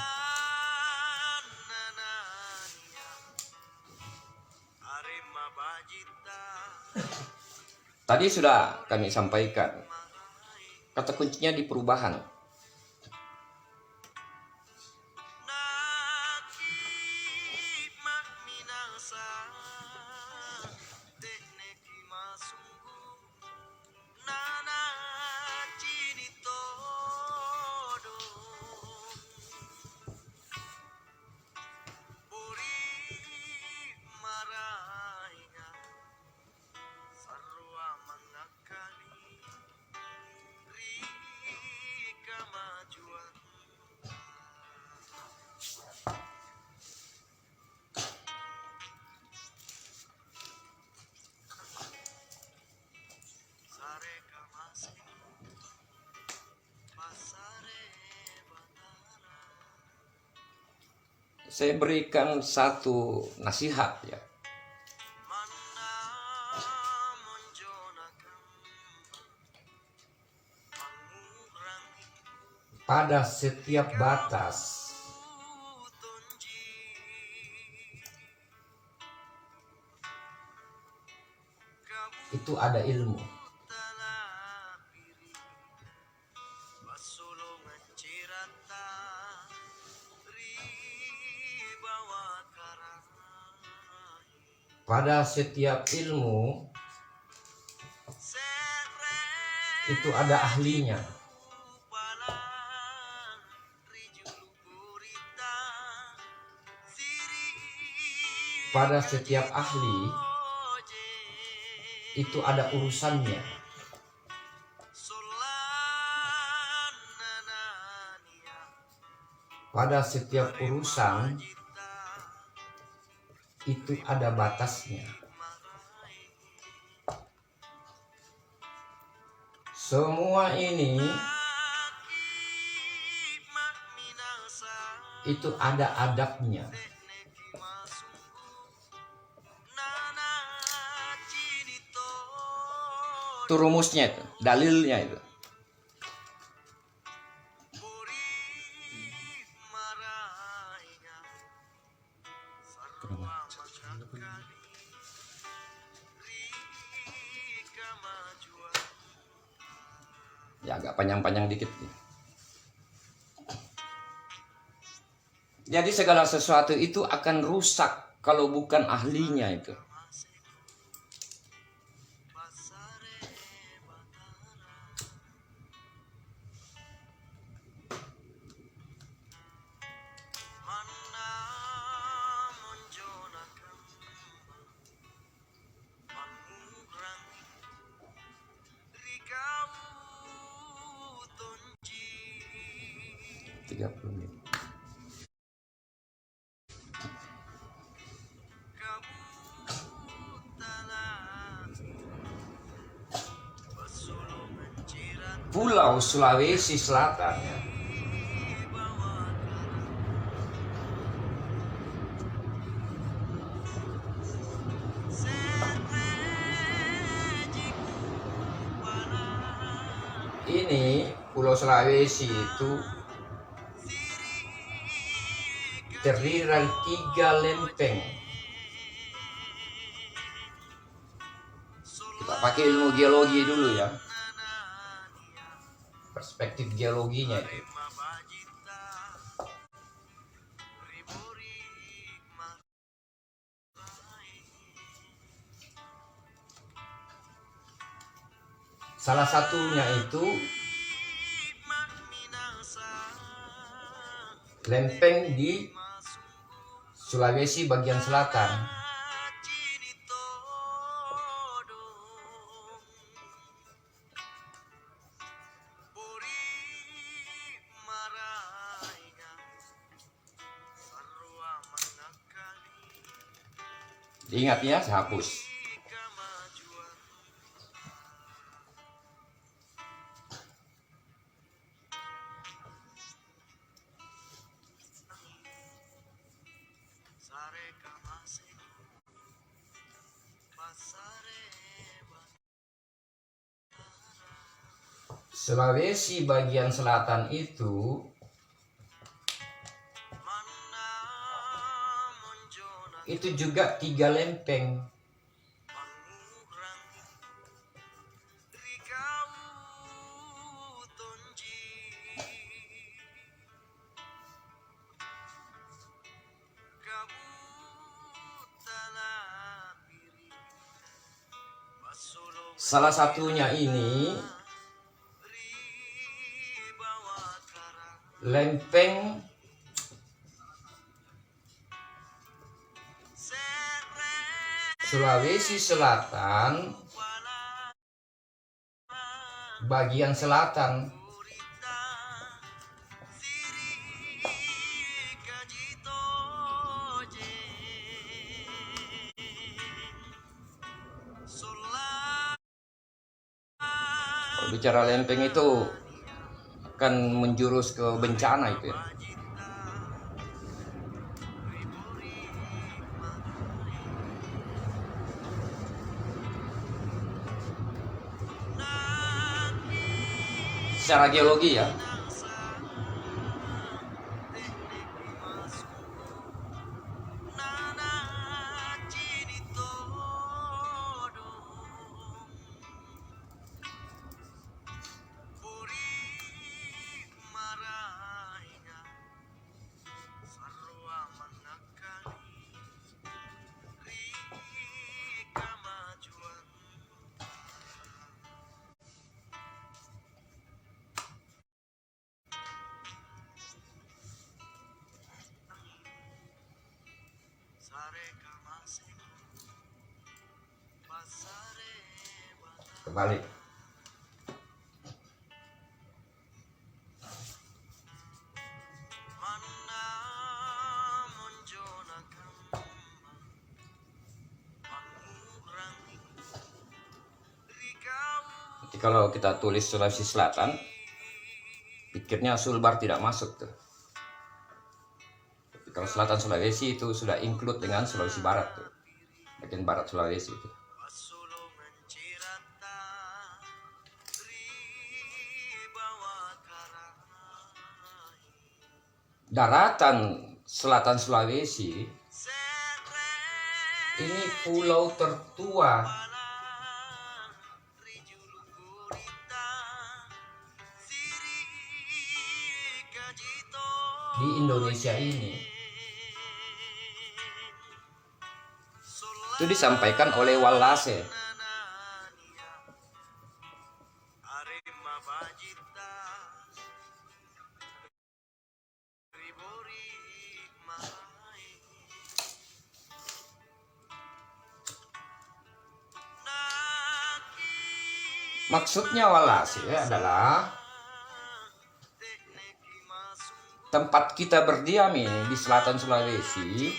Tadi sudah kami sampaikan, kata kuncinya di perubahan. Saya berikan satu nasihat ya. Pada setiap batas itu ada ilmu. Pada setiap ilmu itu ada ahlinya. Pada setiap ahli itu ada urusannya. Pada setiap urusan itu ada batasnya. Semua ini itu ada adabnya. Itu rumusnya, itu dalilnya itu. Ya agak panjang-panjang dikit. Jadi segala sesuatu itu akan rusak kalau bukan ahlinya itu. Pulau Sulawesi Selatan. Ya. Ini Pulau Sulawesi itu terdiri dari 3 lempeng. Kita pakai ilmu geologi dulu ya. Perspektif geologinya itu. Salah satunya itu lempeng di Sulawesi bagian selatan. Ingat ya, saya hapus. Sulawesi bagian selatan itu juga 3 lempeng. Salah satunya ini lempeng Sulawesi Selatan bagian selatan. Kalau bicara lempeng itu akan menjurus ke bencana itu ya. Secara geologi ya. Kembali. Nanti kalau kita tulis Sulawesi Selatan, pikirnya Sulbar tidak masuk tuh. Tapi kalau Selatan Sulawesi itu sudah include dengan Sulawesi Barat tuh, bagian barat Sulawesi itu. Daratan selatan Sulawesi ini pulau tertua di Indonesia ini. Itu disampaikan oleh Wallace. Maksudnya Wallace adalah tempat kita berdiam ini di selatan Sulawesi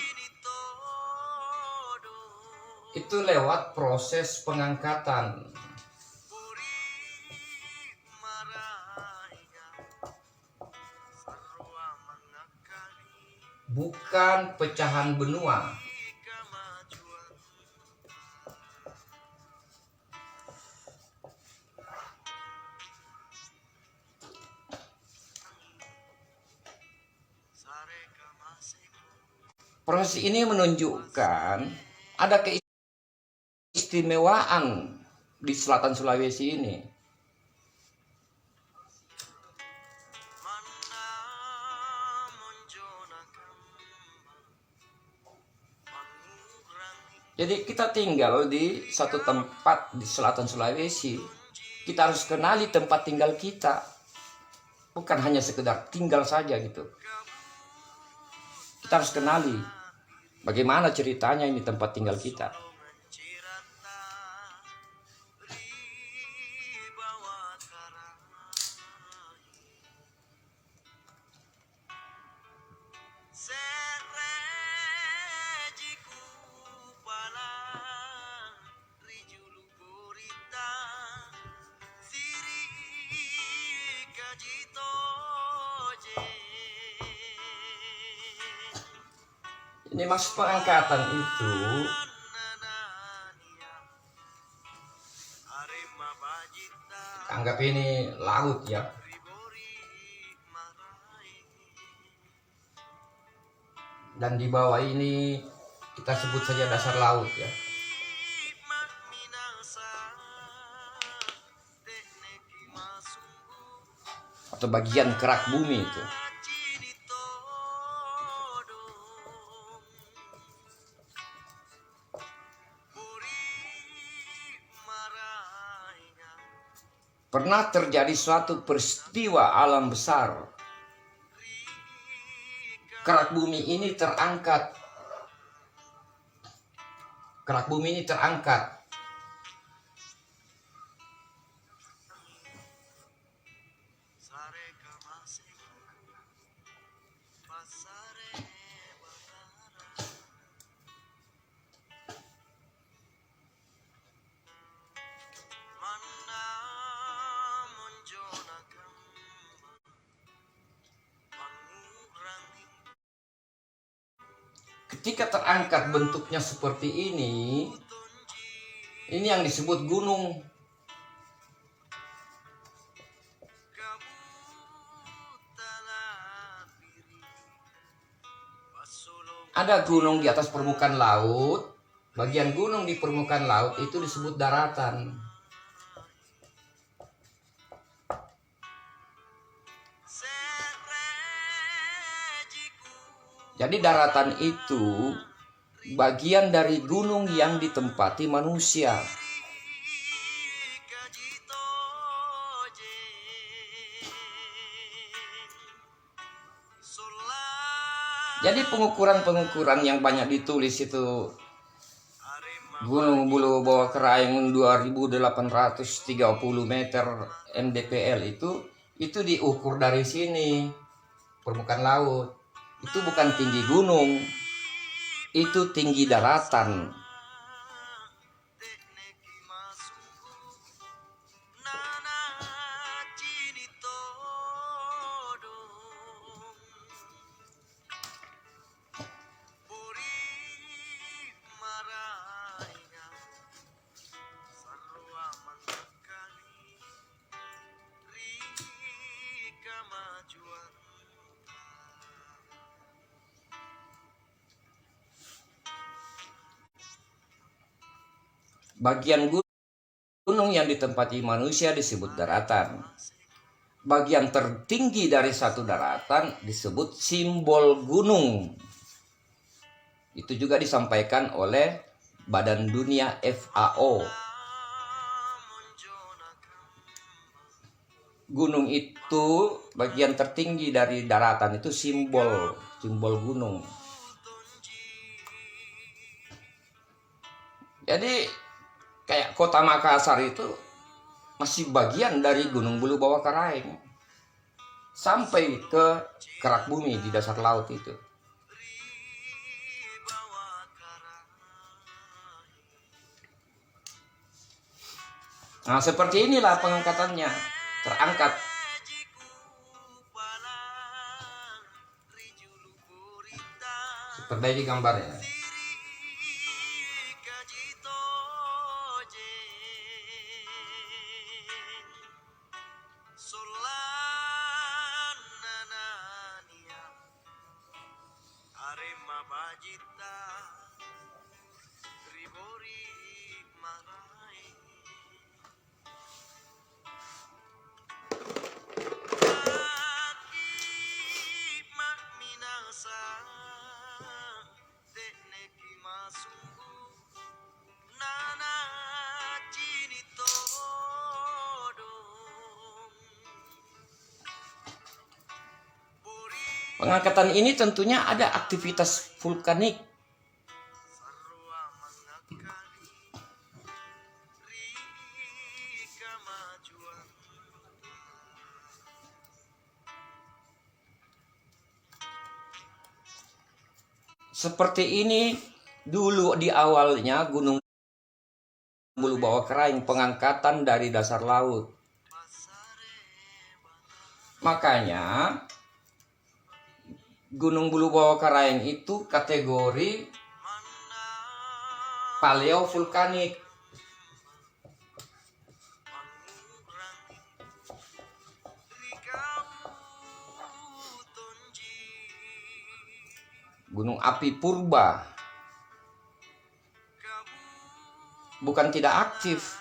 itu lewat proses pengangkatan bukan pecahan benua. Proses ini menunjukkan ada keistimewaan di selatan Sulawesi ini. Jadi kita tinggal di satu tempat di selatan Sulawesi. Kita harus kenali tempat tinggal kita. Bukan hanya sekedar tinggal saja gitu. Kita harus kenali bagaimana ceritanya ini tempat tinggal kita. Ini maksud pengangkatan itu anggap ini laut ya. Dan di bawah ini kita sebut saja dasar laut ya. Atau bagian kerak bumi itu. Pernah terjadi suatu peristiwa alam besar. Kerak bumi ini terangkat. Kerak bumi ini terangkat. Ketika terangkat bentuknya seperti ini yang disebut gunung. Ada gunung di atas permukaan laut, bagian gunung di permukaan laut itu disebut daratan. Jadi daratan itu bagian dari gunung yang ditempati manusia. Jadi pengukuran-pengukuran yang banyak ditulis itu Gunung Bulu Bawah Karaeng 2830 meter mdpl itu diukur dari sini permukaan laut. Itu bukan tinggi gunung, itu tinggi daratan. Bagian gunung yang ditempati manusia disebut daratan. Bagian tertinggi dari satu daratan disebut simbol gunung. Itu juga disampaikan oleh Badan Dunia FAO. Gunung itu bagian tertinggi dari daratan itu simbol gunung. Jadi kayak kota Makassar itu masih bagian dari Gunung Bulu Bawah Karaeng sampai ke kerak bumi di dasar laut itu. Nah, seperti inilah pengangkatannya, terangkat. Perbaiki gambarnya. kajito je solan nanania arema bajita ribori marai aki mak minasa tekneki masunggu nana cini todong buri Pengangkatan ini tentunya ada aktivitas vulkanik. sarua mangakali rika majuan Seperti ini dulu di awalnya Gunung Bulu Bawah Keraing, pengangkatan dari dasar laut. pasare Makanya Gunung Bulu Bawah Keraing itu kategori mana paleovulkanik. pangurangi rikau tonji Gunung api purba, kabu bukan tidak aktif.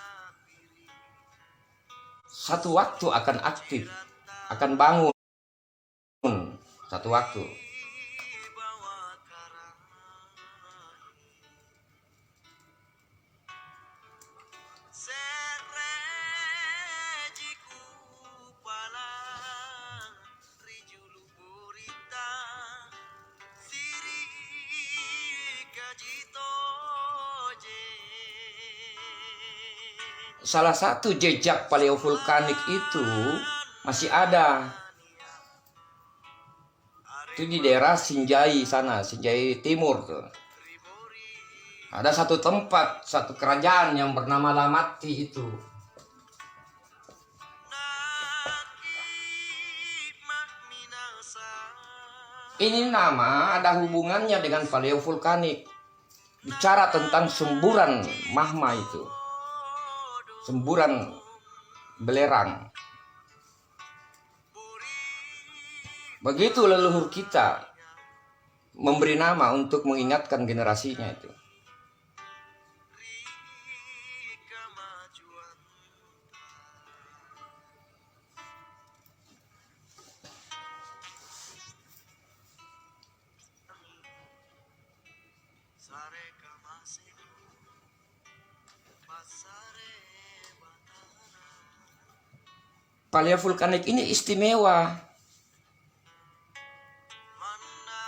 Satu waktu akan aktif, akan bangun satu waktu. bawa karai serejiku pala rijulu burita siri kajito je Salah satu jejak paleovulkanik itu masih ada. Itu di daerah Sinjai sana, Sinjai Timur tuh. ribori Ada satu tempat, satu kerajaan yang bernama Lamati itu. naki mak minasa Ini nama ada hubungannya dengan paleovulkanik. Bicara tentang semburan magma itu. Semburan belerang. Begitu leluhur kita memberi nama untuk mengingatkan generasinya itu. rika majuan sare kamaseko pasare batana Paleovulkanik ini istimewa. mana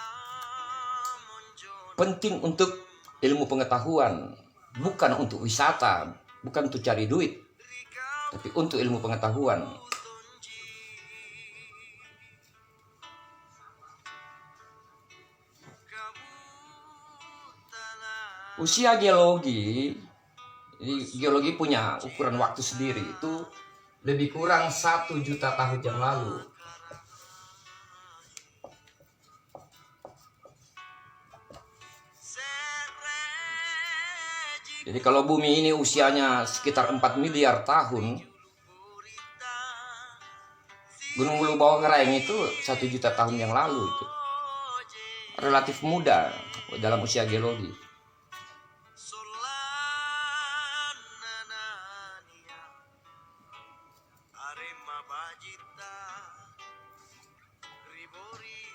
monjon Penting untuk ilmu pengetahuan. Bukan untuk wisata. Bukan untuk cari duit. rikau Tapi untuk ilmu pengetahuan. tonji kabu tala Usia geologi, ini geologi punya ukuran waktu sendiri, itu lebih kurang 1 juta tahun yang lalu. serejiku Jadi kalau bumi ini usianya sekitar 4 miliar tahun, burita Gunung Bulu Bawah Keraing itu 1 juta tahun yang lalu itu. je Relatif muda dalam usia geologi. solan nanania arema bajita ribori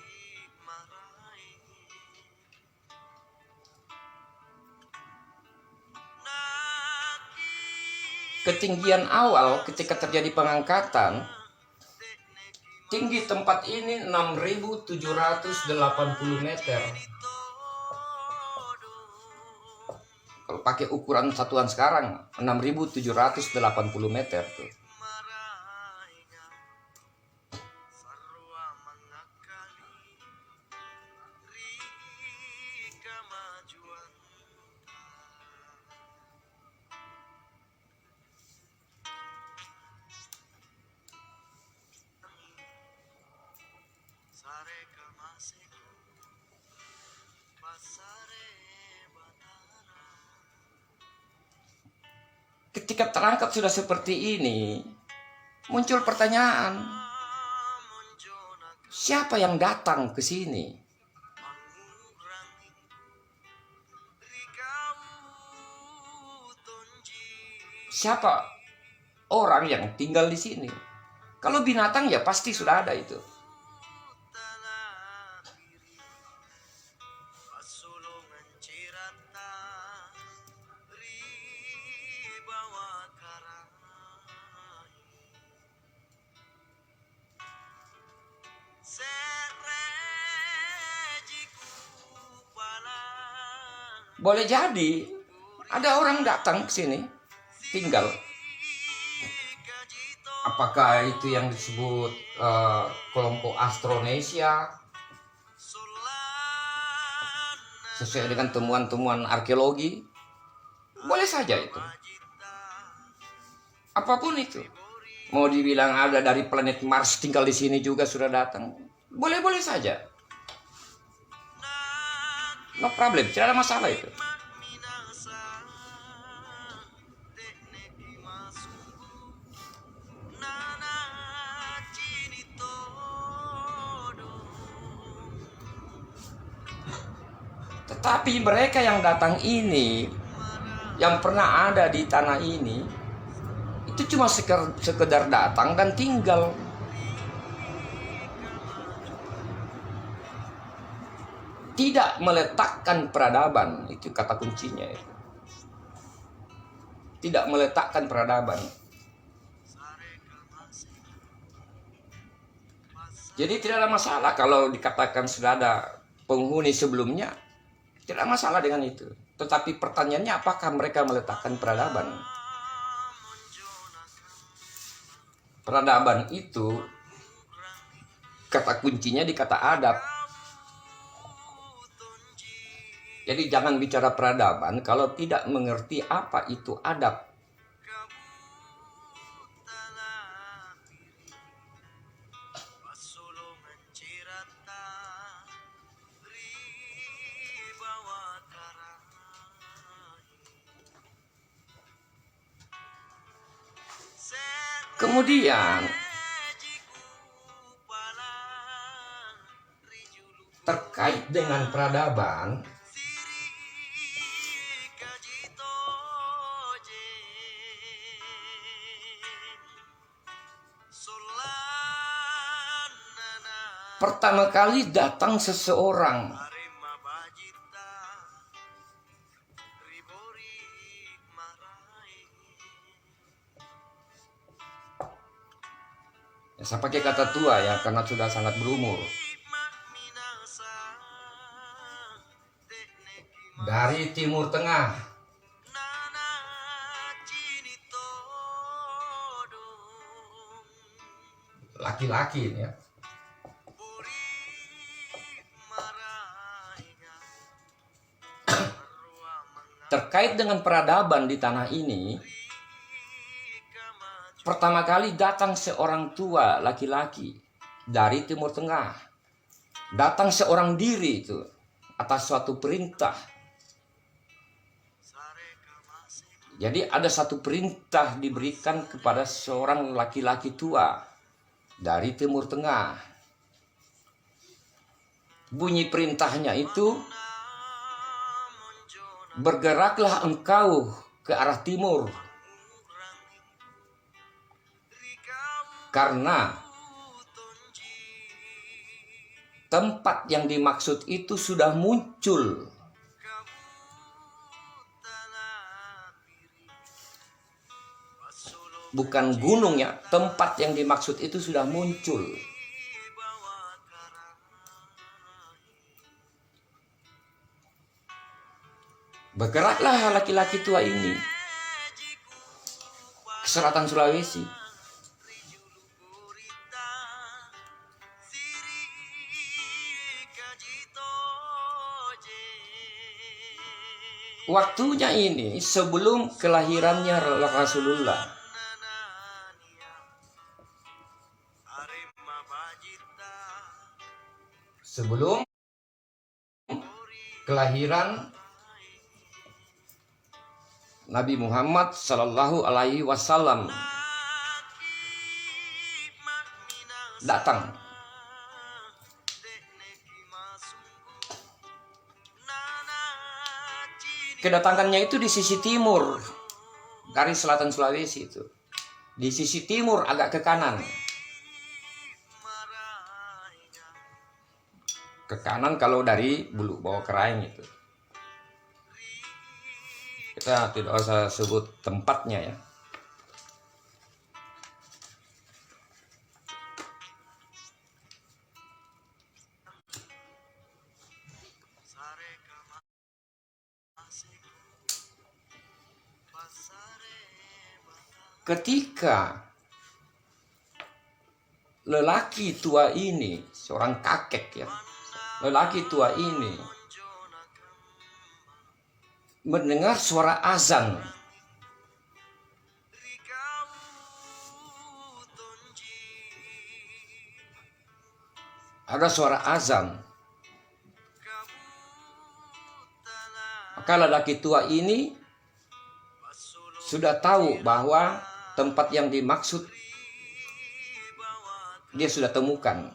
marai naki Ketinggian awal ketika terjadi pengangkatan, tinggi tempat ini 6.780 meter. Kalau pakai ukuran satuan sekarang 6.780 meter tuh. marainya sarua mangakali rika majuan sare kamaseko Pasare batara Ketika terangkat sudah seperti ini, muncul pertanyaan, Monjona siapa yang datang ke sini? Mangurangi Rikau tonji Siapa orang yang tinggal di sini? Kalau binatang ya pasti sudah ada itu. Tanah piri Pasulungan cirata Ribawa karai Serejiku palang Boleh jadi ada orang datang ke sini, tinggal. Kajito Apakah itu yang disebut kelompok Austronesia Solana sesuai dengan temuan-temuan arkeologi? Boleh saja itu. Majita Apapun itu. Mau dibilang ada dari planet Mars tinggal di sini juga sudah datang. Boleh-boleh saja. No problem, tidak ada masalah itu. Minasa Teknik masunggu Nana Cinitodo Tetapi mereka yang datang ini, yang pernah ada di tanah ini, itu cuma sekedar datang dan tinggal. Tidak meletakkan peradaban, itu kata kuncinya itu. Tidak meletakkan peradaban. Jadi tidak ada masalah kalau dikatakan sudah ada penghuni sebelumnya. Tidak ada masalah dengan itu. Tetapi pertanyaannya apakah mereka meletakkan peradaban? Peradaban itu kata kuncinya di kata adab. Jadi jangan bicara peradaban kalau tidak mengerti apa itu adab. Pasulungan cirata Ribawa karai Kemudian Serejiku palang Rijulu terkait dengan peradaban, Siri Kajito Solanana pertama kali datang seseorang. Arema bajita Ribori marai Ya, saya pakai kata tua ya karena sudah sangat berumur. Minasa Teknik Dari Timur Tengah, Nana Cinitodo laki-laki ini ya. Buri marainya Arwa Terkait dengan peradaban di tanah ini, mengarika maju pertama kali datang seorang tua laki-laki dari Timur Tengah. Datang seorang diri itu atas suatu perintah. Sareka masih Jadi ada satu perintah diberikan kepada seorang laki-laki tua dari Timur Tengah. Bunyi perintahnya itu, Monjona bergeraklah engkau ke arah timur, Urangi Rikau karena tonji tempat yang dimaksud itu sudah muncul. Tanah piri Pasulungan Bukan gunung ya, tempat yang dimaksud itu sudah muncul. Ribawa karai Bergeraklah laki-laki tua ini ke selatan Sulawesi. Rijulu gurita Siri Kajito Waktunya ini sebelum kelahirannya Rasulullah. Nanania Arema bajita Sebelum Buri kelahiran Nabi Muhammad Sallallahu Alaihi Wasallam datang. Kedatangannya itu di sisi timur, garis selatan Sulawesi itu. Di sisi timur agak ke kanan. Ke kanan kalau dari Bulu Bawah Keraing itu. Kita tidak usah sebut tempatnya ya. Ketika lelaki tua ini, seorang kakek ya, lelaki tua ini mendengar suara azan. Ada suara azan. Maka lelaki tua ini sudah tahu bahwa tempat yang dimaksud dia sudah temukan.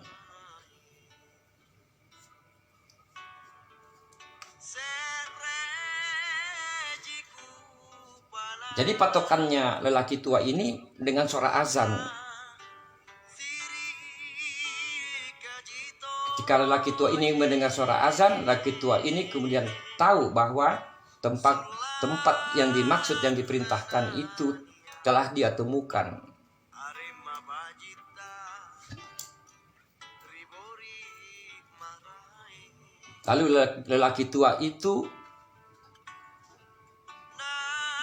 Jadi patokannya lelaki tua ini dengan suara azan. Ketika lelaki tua ini mendengar suara azan, lelaki tua ini kemudian tahu bahwa tempat yang dimaksud, yang diperintahkan itu telah dia temukan. Lalu lelaki tua itu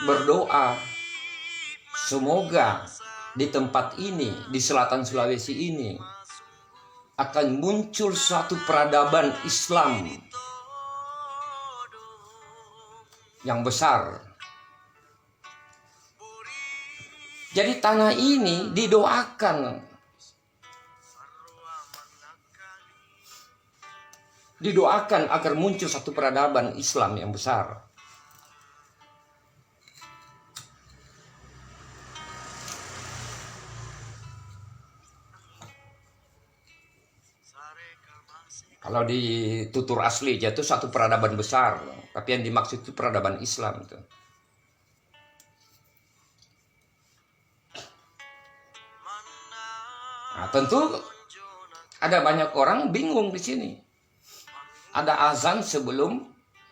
berdoa, semoga di tempat ini, di selatan Sulawesi ini, akan muncul suatu peradaban Islam yang besar. Jadi tanah ini didoakan agar muncul satu peradaban Islam yang besar. Kalau di tutur asli itu satu peradaban besar, tapi yang dimaksud itu peradaban Islam itu. Nah, tentu ada banyak orang bingung di sini. Ada azan sebelum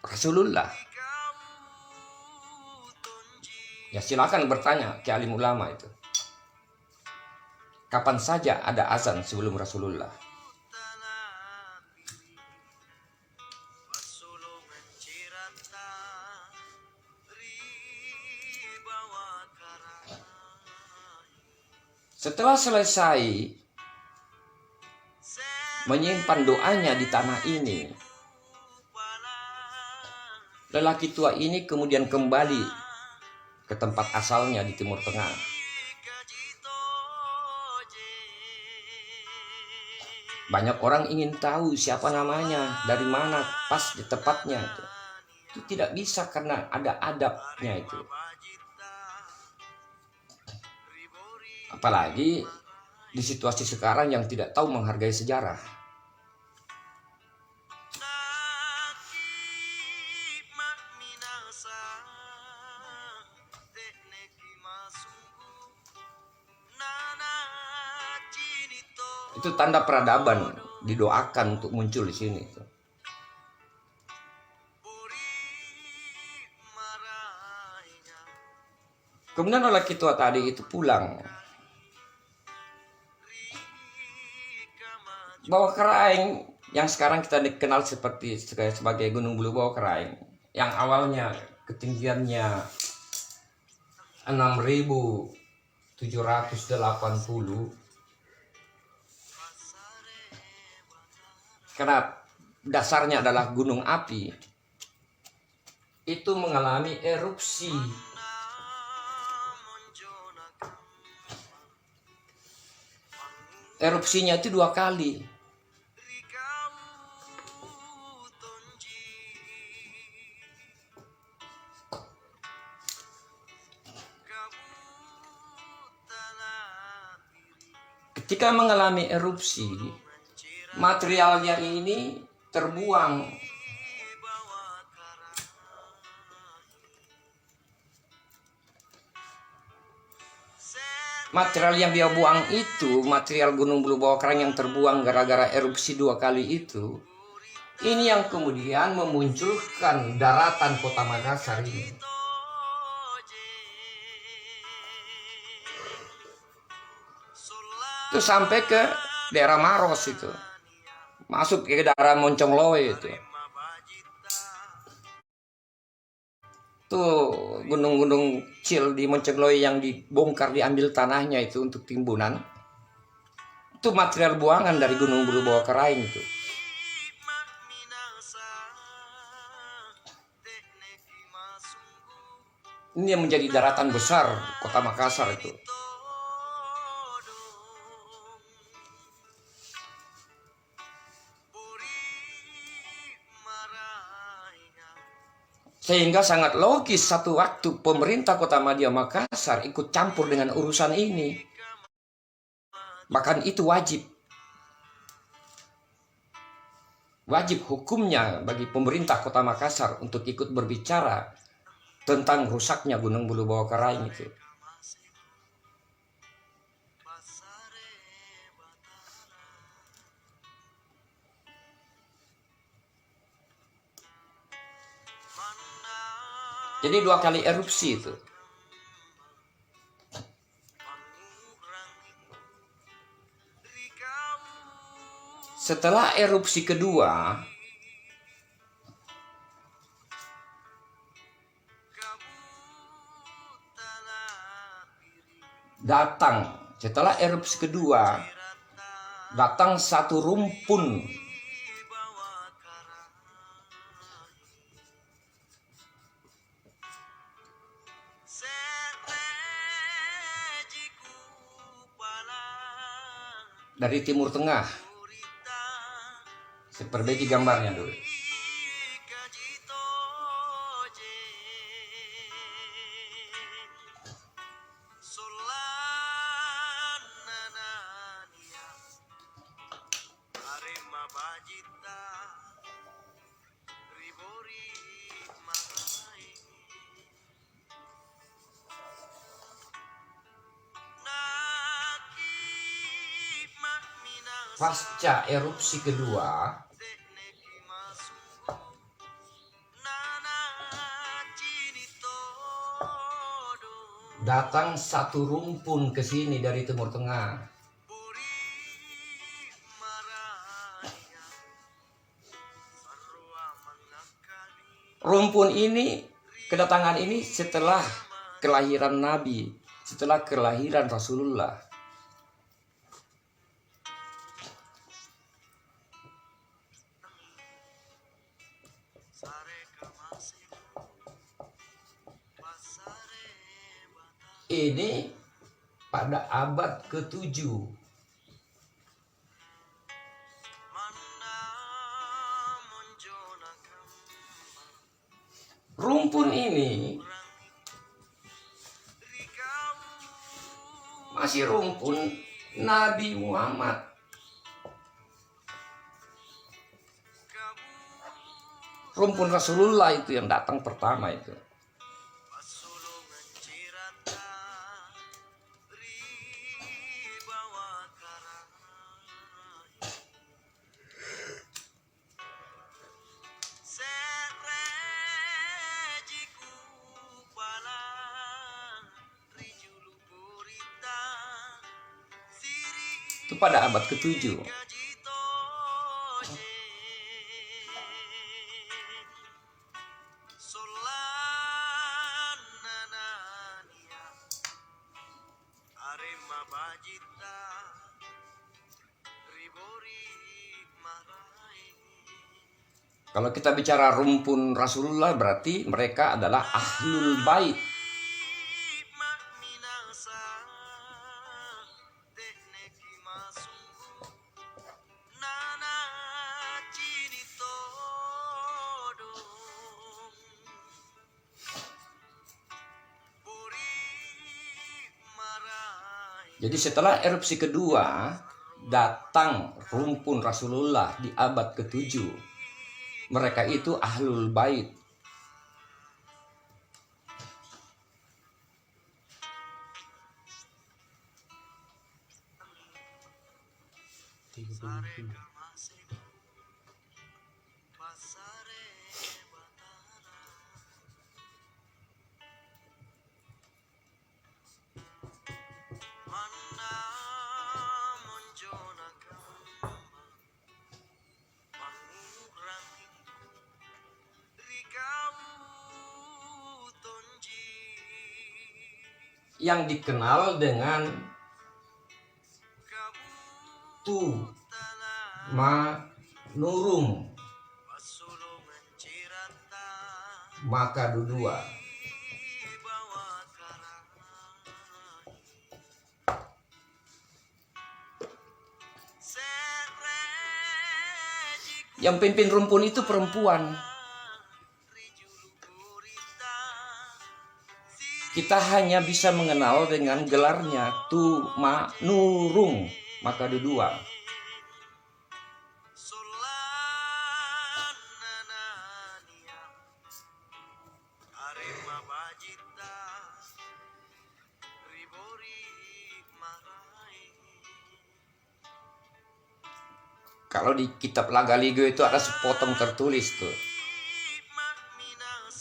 Rasulullah. Ya silakan bertanya ke alim ulama itu. Kapan saja ada azan sebelum Rasulullah? Setelah selesai menyimpan doanya di tanah ini, lelaki tua ini kemudian kembali ke tempat asalnya di Timur Tengah. Banyak orang ingin tahu siapa namanya, dari mana pas di tepatnya itu. Itu tidak bisa karena ada adabnya itu. Apalagi di situasi sekarang yang tidak tahu menghargai sejarah. Itu tanda peradaban didoakan untuk muncul di sini. Kemudian lelaki tua tadi itu pulang. Bawah Keraing yang sekarang kita dikenal sebagai Gunung Bulu Bawah Keraing, yang awalnya ketinggiannya 6.780, karena dasarnya adalah gunung api, itu mengalami erupsi. Erupsinya itu 2 kali. Ketika mengalami erupsi, materialnya ini terbuang. Material yang dia buang itu, material Gunung Bulu Bawah Karang yang terbuang gara-gara erupsi 2 kali itu, ini yang kemudian memunculkan daratan kota Makassar ini. Itu sampai ke daerah Maros itu, masuk ke daerah Moncongloe itu. Tuh gunung-gunung kecil di Moncongloe yang dibongkar, diambil tanahnya itu untuk timbunan. Itu material buangan dari Gunung Bulu Bawah Karaing itu. Ini yang menjadi daratan besar kota Makassar itu. Sehingga sangat logis satu waktu pemerintah Kota Madya Makassar ikut campur dengan urusan ini. Bahkan itu wajib. Wajib hukumnya bagi pemerintah Kota Makassar untuk ikut berbicara tentang rusaknya Gunung Bulu Bawah Karaing itu. Jadi 2 kali erupsi itu. Setelah erupsi kedua, setelah erupsi kedua, datang satu rumpun dari Timur Tengah. Saya perbaiki gambarnya dulu. Pasca erupsi kedua, datang satu rumpun ke sini dari Timur Tengah. Rumpun ini, kedatangan ini setelah kelahiran Nabi, setelah kelahiran Rasulullah. Ini pada abad ke-7. Rumpun ini masih rumpun Nabi Muhammad. Rumpun Rasulullah itu yang datang pertama itu. Itu pada abad ke-7. Kalau kita bicara rumpun Rasulullah berarti mereka adalah Ahlul Bait. Jadi setelah erupsi kedua, datang rumpun Rasulullah di abad ke-7. Mereka itu Ahlul Bait. Pasare batara Mana monjona kamba Panguranti Rikau tonji Yang dikenal dengan Kabu Tu tala Ma Nurung Pasulungan cirata Maka Dudua. Bawa karang Sereji Yang pimpin rumpun itu perempuan. Rijulu gurita Kita hanya bisa mengenal dengan gelarnya Tu Ma Nurung Maka Dudua. Solan nanania Arema bajita Ribori marai Kalau di kitab Lagaligo itu ada sepotong tertulis tuh,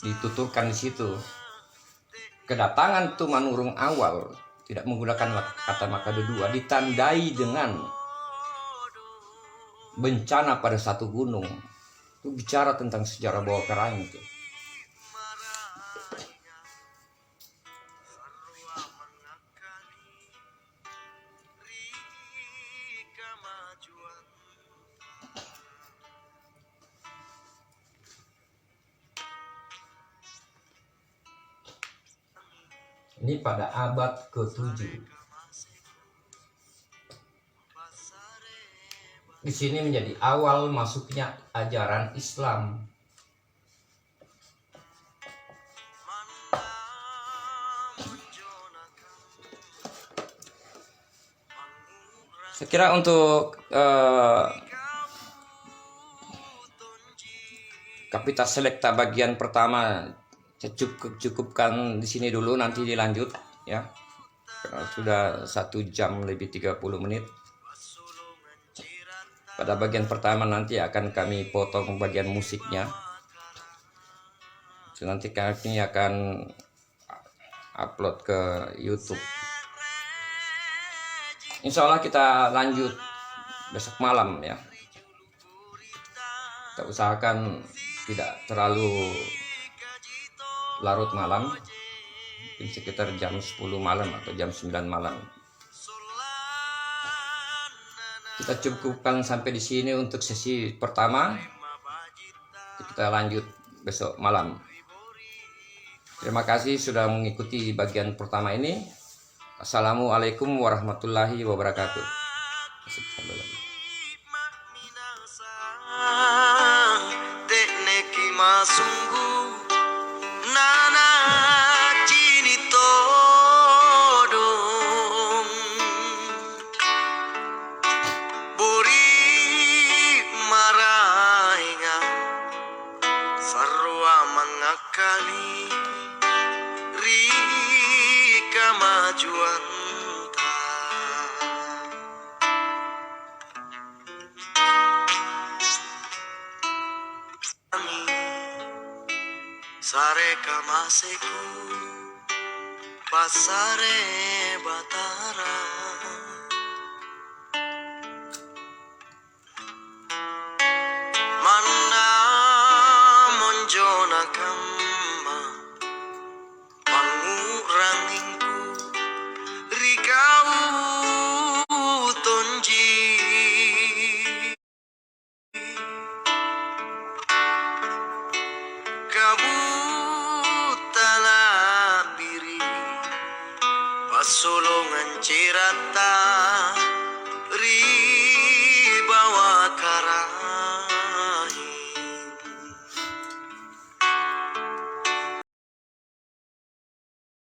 dituturkan di situ. Kedatangan Tumanurung awal tidak menggunakan kata Maka Dudua, ditandai dengan bencana pada satu gunung. Itu bicara tentang sejarah Bawah Karaing itu. marainya Sarua mengakali Rika majuan Ini pada abad ke-7. Pasare Di sini menjadi awal masuknya ajaran Islam. Mana monjona kamba Panguranti Saya kira untuk Kapita Selekta bagian pertama saya cukupkan di sini dulu, nanti dilanjut ya. Karena sudah 1 jam lebih 30 menit. Pada bagian pertama nanti akan kami potong bagian musiknya. So, nanti kami akan upload ke YouTube. Insya Allah kita lanjut besok malam ya. Kita usahakan tidak terlalu larut malam, mungkin sekitar jam 10 malam atau jam 9 malam. Kita cukupkan sampai di sini untuk sesi pertama. Kita lanjut besok malam. Terima kasih sudah mengikuti bagian pertama ini. Assalamualaikum warahmatullahi wabarakatuh. Tekneki masunggu Nana cini todong Bori marainga Sarwa mengakali Rika majuan Sare kamaseku Pasare batara